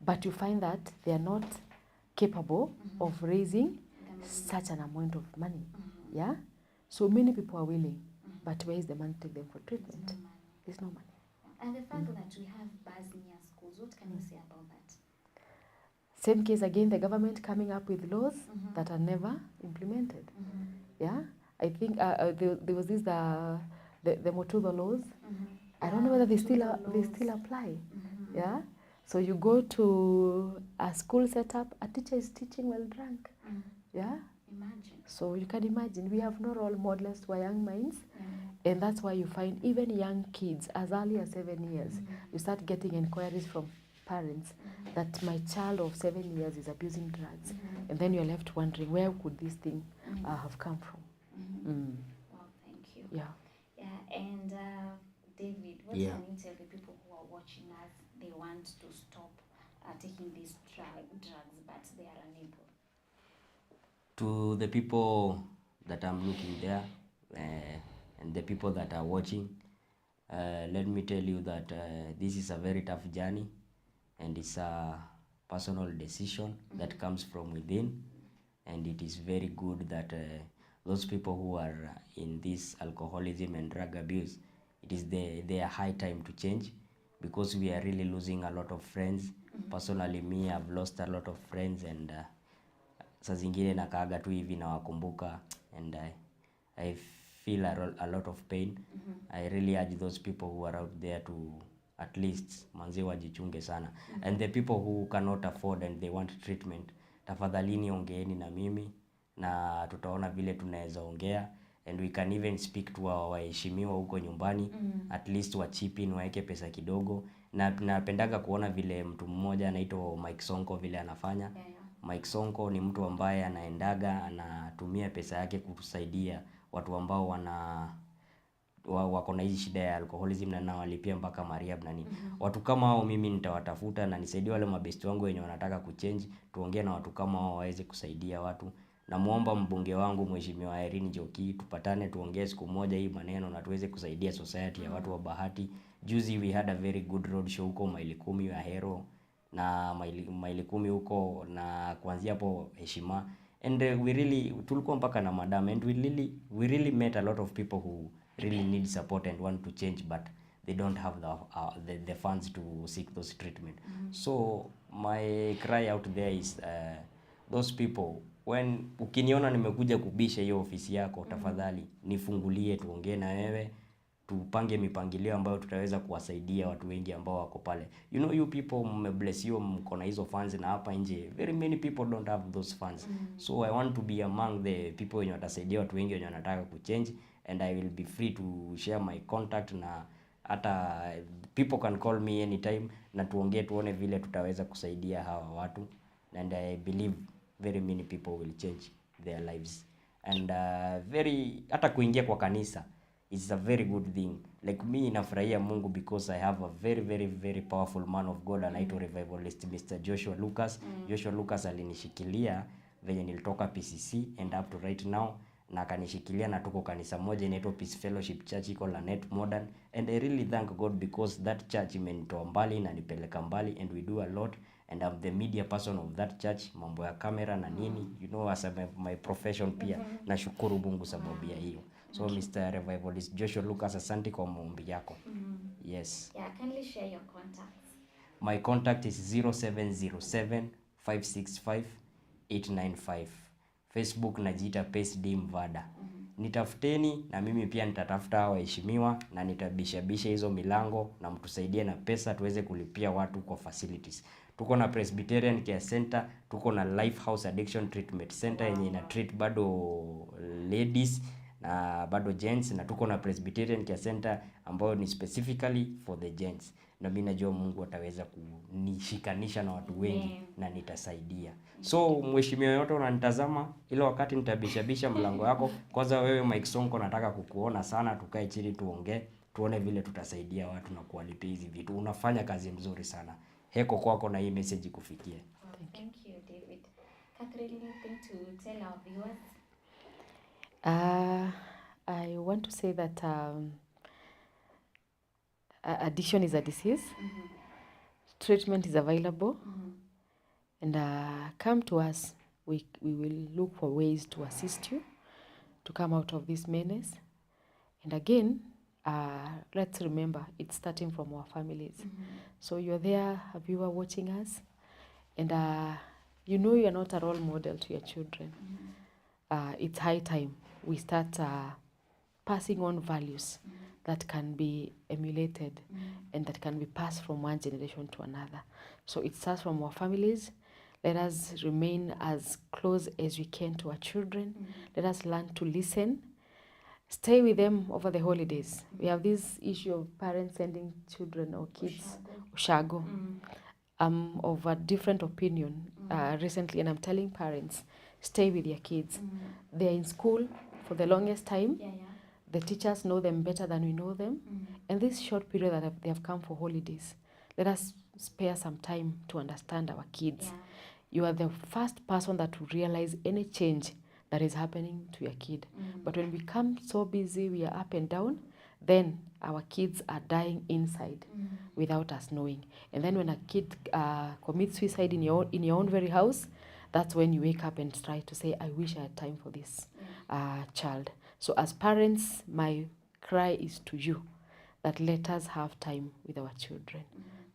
But you find that they are not capable of raising such an amount of money. Yeah? So many people are willing, but where is the money to take them for treatment? There's no money. And the fact that we have bars near schools, what can you say about that? Same case again, the government coming up with laws that are never implemented. Yeah? I think there was this, the Motudo laws. I don't know whether they still apply. Yeah? So you go to a school setup, a teacher is teaching while drunk. Yeah? Imagine. So you can imagine, we have no role models to our young minds. And that's why you find even young kids, as early as 7 years, you start getting inquiries from parents that my child of 7 years is abusing drugs. And then you're left wondering, where could this thing have come from? Well, thank you. Yeah. Yeah, and David, what can you tell the people who are watching us? They want to stop taking these drugs, but they are unable. To the people that I'm looking there and the people that are watching, let me tell you that this is a very tough journey, and it's a personal decision that comes from within, and it is very good that those people who are in this alcoholism and drug abuse, it is their high time to change, because we are really losing a lot of friends. Personally, me, I've lost a lot of friends, and saa zingine nakaaga tu hivi na wakumbuka, and I feel a lot of pain. I really urge those people who are out there to at least manzi wajichunge sana. And the people who cannot afford and they want treatment, tafadhalini ongeeni na mimi na tutaona vile tunaweza ongea, and we can even speak to our waheshimiwa huko nyumbani, at least wa chip in waeke pesa kidogo. Na napendaga kuona vile mtu mmoja anaitwa Mike Sonko vile anafanya. Mike Sonko ni mtu ambaye anaendaga anatumia pesa yake kutusaidia watu ambao wako na hii shida ya alcoholism na nawalipia mpaka mariab na nini. Watu kama hao mimi nitawatafuta na nisaidie wale mabesti wangu wenye wanataka kuchange, tuongee na watu kama hao waweze kusaidia watu. Na muomba mbunge wangu Mheshimiwa Irene Njoki tupatane tuongee siku moja hii maneno na tuweze kusaidia society ya watu wa Bahati. Juzi we had a very good road show huko Maili 10 ya Hero na Maili 10 huko, na kuanzia hapo Heshima, and we really tulikuwa mpaka na madam, and we really met a lot of people who really need support and want to change, but they don't have the funds to seek those treatment. So my cry out there is those people, when ukiniona nimekuja kubisha hiyo ofisi yako, tafadhali nifungulie tuongee na wewe, tupange mipangilio ambayo tutaweza kuwasaidia watu wengi ambao wako pale. You know, you people mmebless you, mko na hizo funds, na hapa nje very many people don't have those funds. So I want to be among the people wenye watasaidia watu wengi wenye wanataka kuchange, and I will be free to share my contact, na hata people can call me anytime na tuongee tuone vile tutaweza kusaidia hawa watu, and I believe very many people will change their lives. And hata kuingia kwa kanisa is a very good thing. Like me nafurahia Mungu because I have a very very very powerful man of God anaitwa revivalist Mr. Joshua Lucas. Joshua Lucas alinishikilia venye nilitoka PCC and up to right now, na akanishikilia na tuko kanisa moja inaitwa Peace Fellowship Church iko Lanet Modern, and I really thank God because that church imenitoa mbali na nipeleka mbali, and we do a lot, and I'm the media person of that church, mambo ya kamera na nini, you know, as my profession pia. Nashukuru Mungu sababu ya hiyo. So Mr. Revivalist Joshua Lucas, asante kwa maombi yako. Yes. Yeah, kindly share your contacts. My contact is 0707 565 895. Facebook najiita PSD Mvada. Nitafuteni na mimi pia nitatafuta waheshimiwa na nitabishabisha hizo milango na mtusaidie na pesa tuweze kulipia watu kwa facilities. Tuko na Presbyterian Care Center, tuko na Lifehouse Addiction Treatment Center yenye ina treat bado ladies na bado gents, na tuko na Presbyterian Care Center ambayo ni specifically for the gents. Na mimi najua Mungu ataweza kunishikanisha na watu wengi na nitasaidia. So mheshimiwa yote unanitazama, ile wakati nitabishabisha mlango yako, kwanza wewe Mike Sonko nataka kukuona sana, tukae chini tuongee, tuone vile tutasaidia watu na kuwalipia hizi vitu. Unafanya kazi mzuri sana. Heko kwako na hii message kufikie. Thank you, David. Catherine, anything to tell our viewers? I want to say that addiction is a disease. Treatment is available. And come to us. We will look for ways to assist you to come out of this menace. And again, let's remember, it's starting from our families. So you're there, a viewer watching us, and you know you're not a role model to your children. It's high time we start passing on values that can be emulated and that can be passed from one generation to another. So it starts from our families. Let us remain as close as we can to our children. Let us learn to listen. Stay with them over the holidays. We have this issue of parents sending children or kids, ushago, of a different opinion recently, and I'm telling parents, stay with your kids. They're in school for the longest time. The teachers know them better than we know them. And this short period that they have come for holidays, let us spare some time to understand our kids. You are the first person that will realize any change that is happening to your kid. But when we become so busy, we are up and down, then our kids are dying inside without us knowing. And then when a kid commits suicide in your own very house, that's when you wake up and try to say, I wish I had time for this child. So as parents, my cry is to you that let us have time with our children.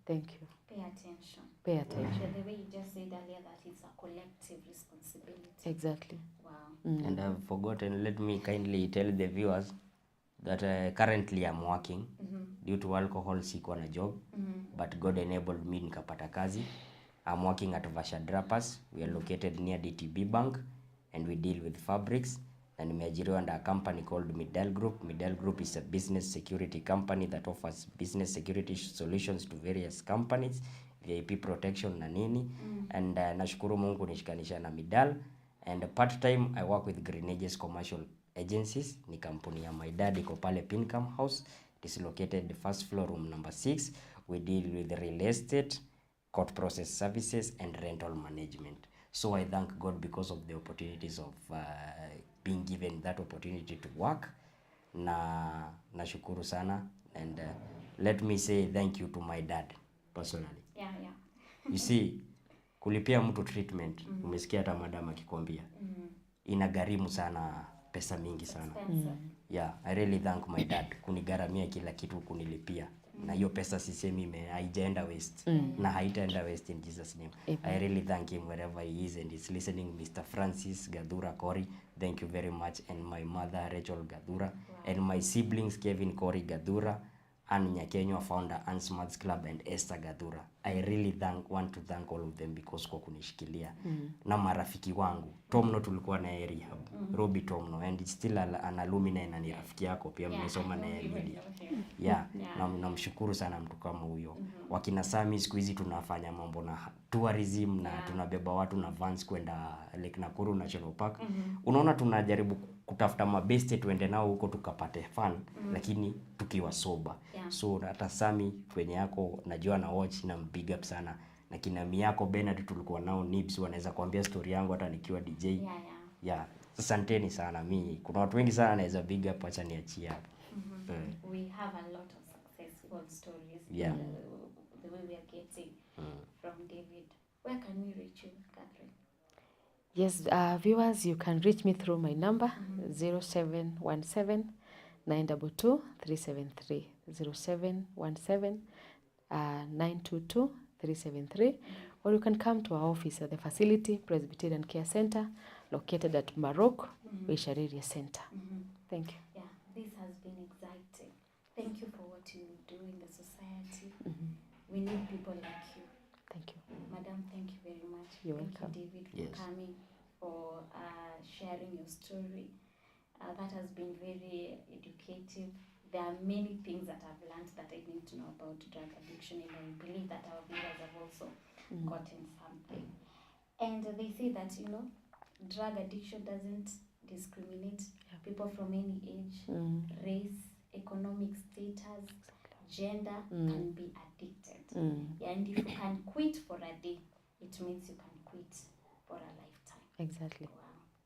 Thank you. Pay attention. Pay attention. The way you just said earlier that it's a collective responsibility. Exactly. Wow. And I've forgotten, let me kindly tell the viewers that currently I'm working due to alcohol, sikuwa na job, but God enabled me nikapata kazi. I'm working at Vasha Drappers. We are located near DTB Bank and we deal with fabrics. And nimeajiriwa under a company called Midel Group. Midel Group is a business security company that offers business security solutions to various companies, VIP protection na nini. And nashukuru Mungu nishikanisha na Midel. And part time I work with Green Ages Commercial Agencies. Ni kampuni ya my dad iko pale Pincam House. It is located the first floor, room number 6. We deal with real estate, court process services and rental management. So I thank God because of the opportunities of being given that opportunity to work. Nashukuru sana, and let me say thank you to my dad personally. Yeah. You see, kulipia mtu treatment, umesikia hata madam akikwambia. Inagharimu sana, pesa mingi sana. Yeah, I really thank my dad kunigaramia kila kitu, kunilipia. Na hiyo pesa sisemi haijaenda waste. Na haitaenda waste in Jesus name. I really thank him wherever he is and he's listening. Mr. Francis Gadura Kori, thank you very much. And my mother Rachel Gadura. And my siblings Kevin Kori Gadura, Ann Nyakenyo, founder Ann Smarts Club, and Esther Gadura. I really want to thank all of them because kwa kunishikilia. Na marafiki wangu Tomno tulikuwa na rehab, Robbie Tomno, and it's still an alumni na ni rafiki yako pia, mmesoma na yeye. Yeah, namshukuru sana mtu kama huyo. Wakina Sami siku hizi tunafanya mambo na tourism na tunabeba watu na vans kwenda Lake Nakuru National Park. Unaona tunajaribu kutafuta mabeste tuende nao huko tukapate fun, lakini tukiwa sober. So hata Sami kwenye yako najua na watch na big up sana. Na kina Miyako Bernard tulikuwa nao Nibs, wanaweza kuambia story yangu hata nikiwa DJ. Yeah. Asanteni sana. Kuna watu wengi sana naweza big up, acha niachie hapo. We have a lot of successful stories. The way we are getting from David. Where can we reach you, Catherine? Yes, viewers, you can reach me through my number 0717 922 373 0717 922 373, or you can come to our office at the facility Presbyterian Care Center located at Maroc Wisharia Center. Thank you. Yeah, this has been exciting. Thank you for what you do in the society. We need people like you. Thank you. Madam, thank you very much. You're thank welcome. you, David, for coming, for sharing your story. That has been very educative. There are many things that I've learned that I need to know about drug addiction, and I believe that our viewers have also gotten something. And they say that, drug addiction doesn't discriminate people from any age, race, economic status, gender can be addicted. And if you can quit for a day, it means you can quit for a lifetime. Exactly. Wow.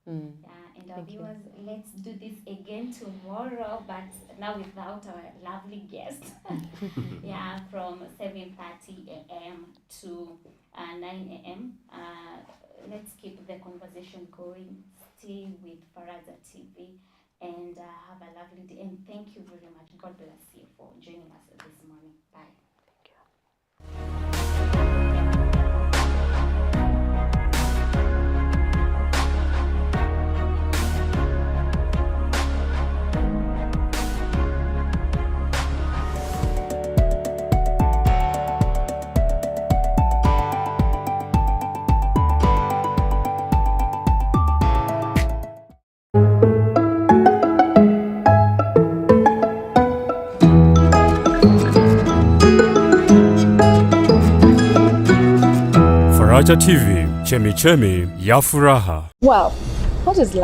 And our viewers, let's do this again tomorrow, but now without our lovely guest. From 7:30 a.m. to 9 a.m. Let's keep the conversation going. Stay with Faraja TV and have a lovely day. And thank you very much. God bless you for joining us this morning. Bye. Faraja TV, chemichemi ya furaha. Well, what is life?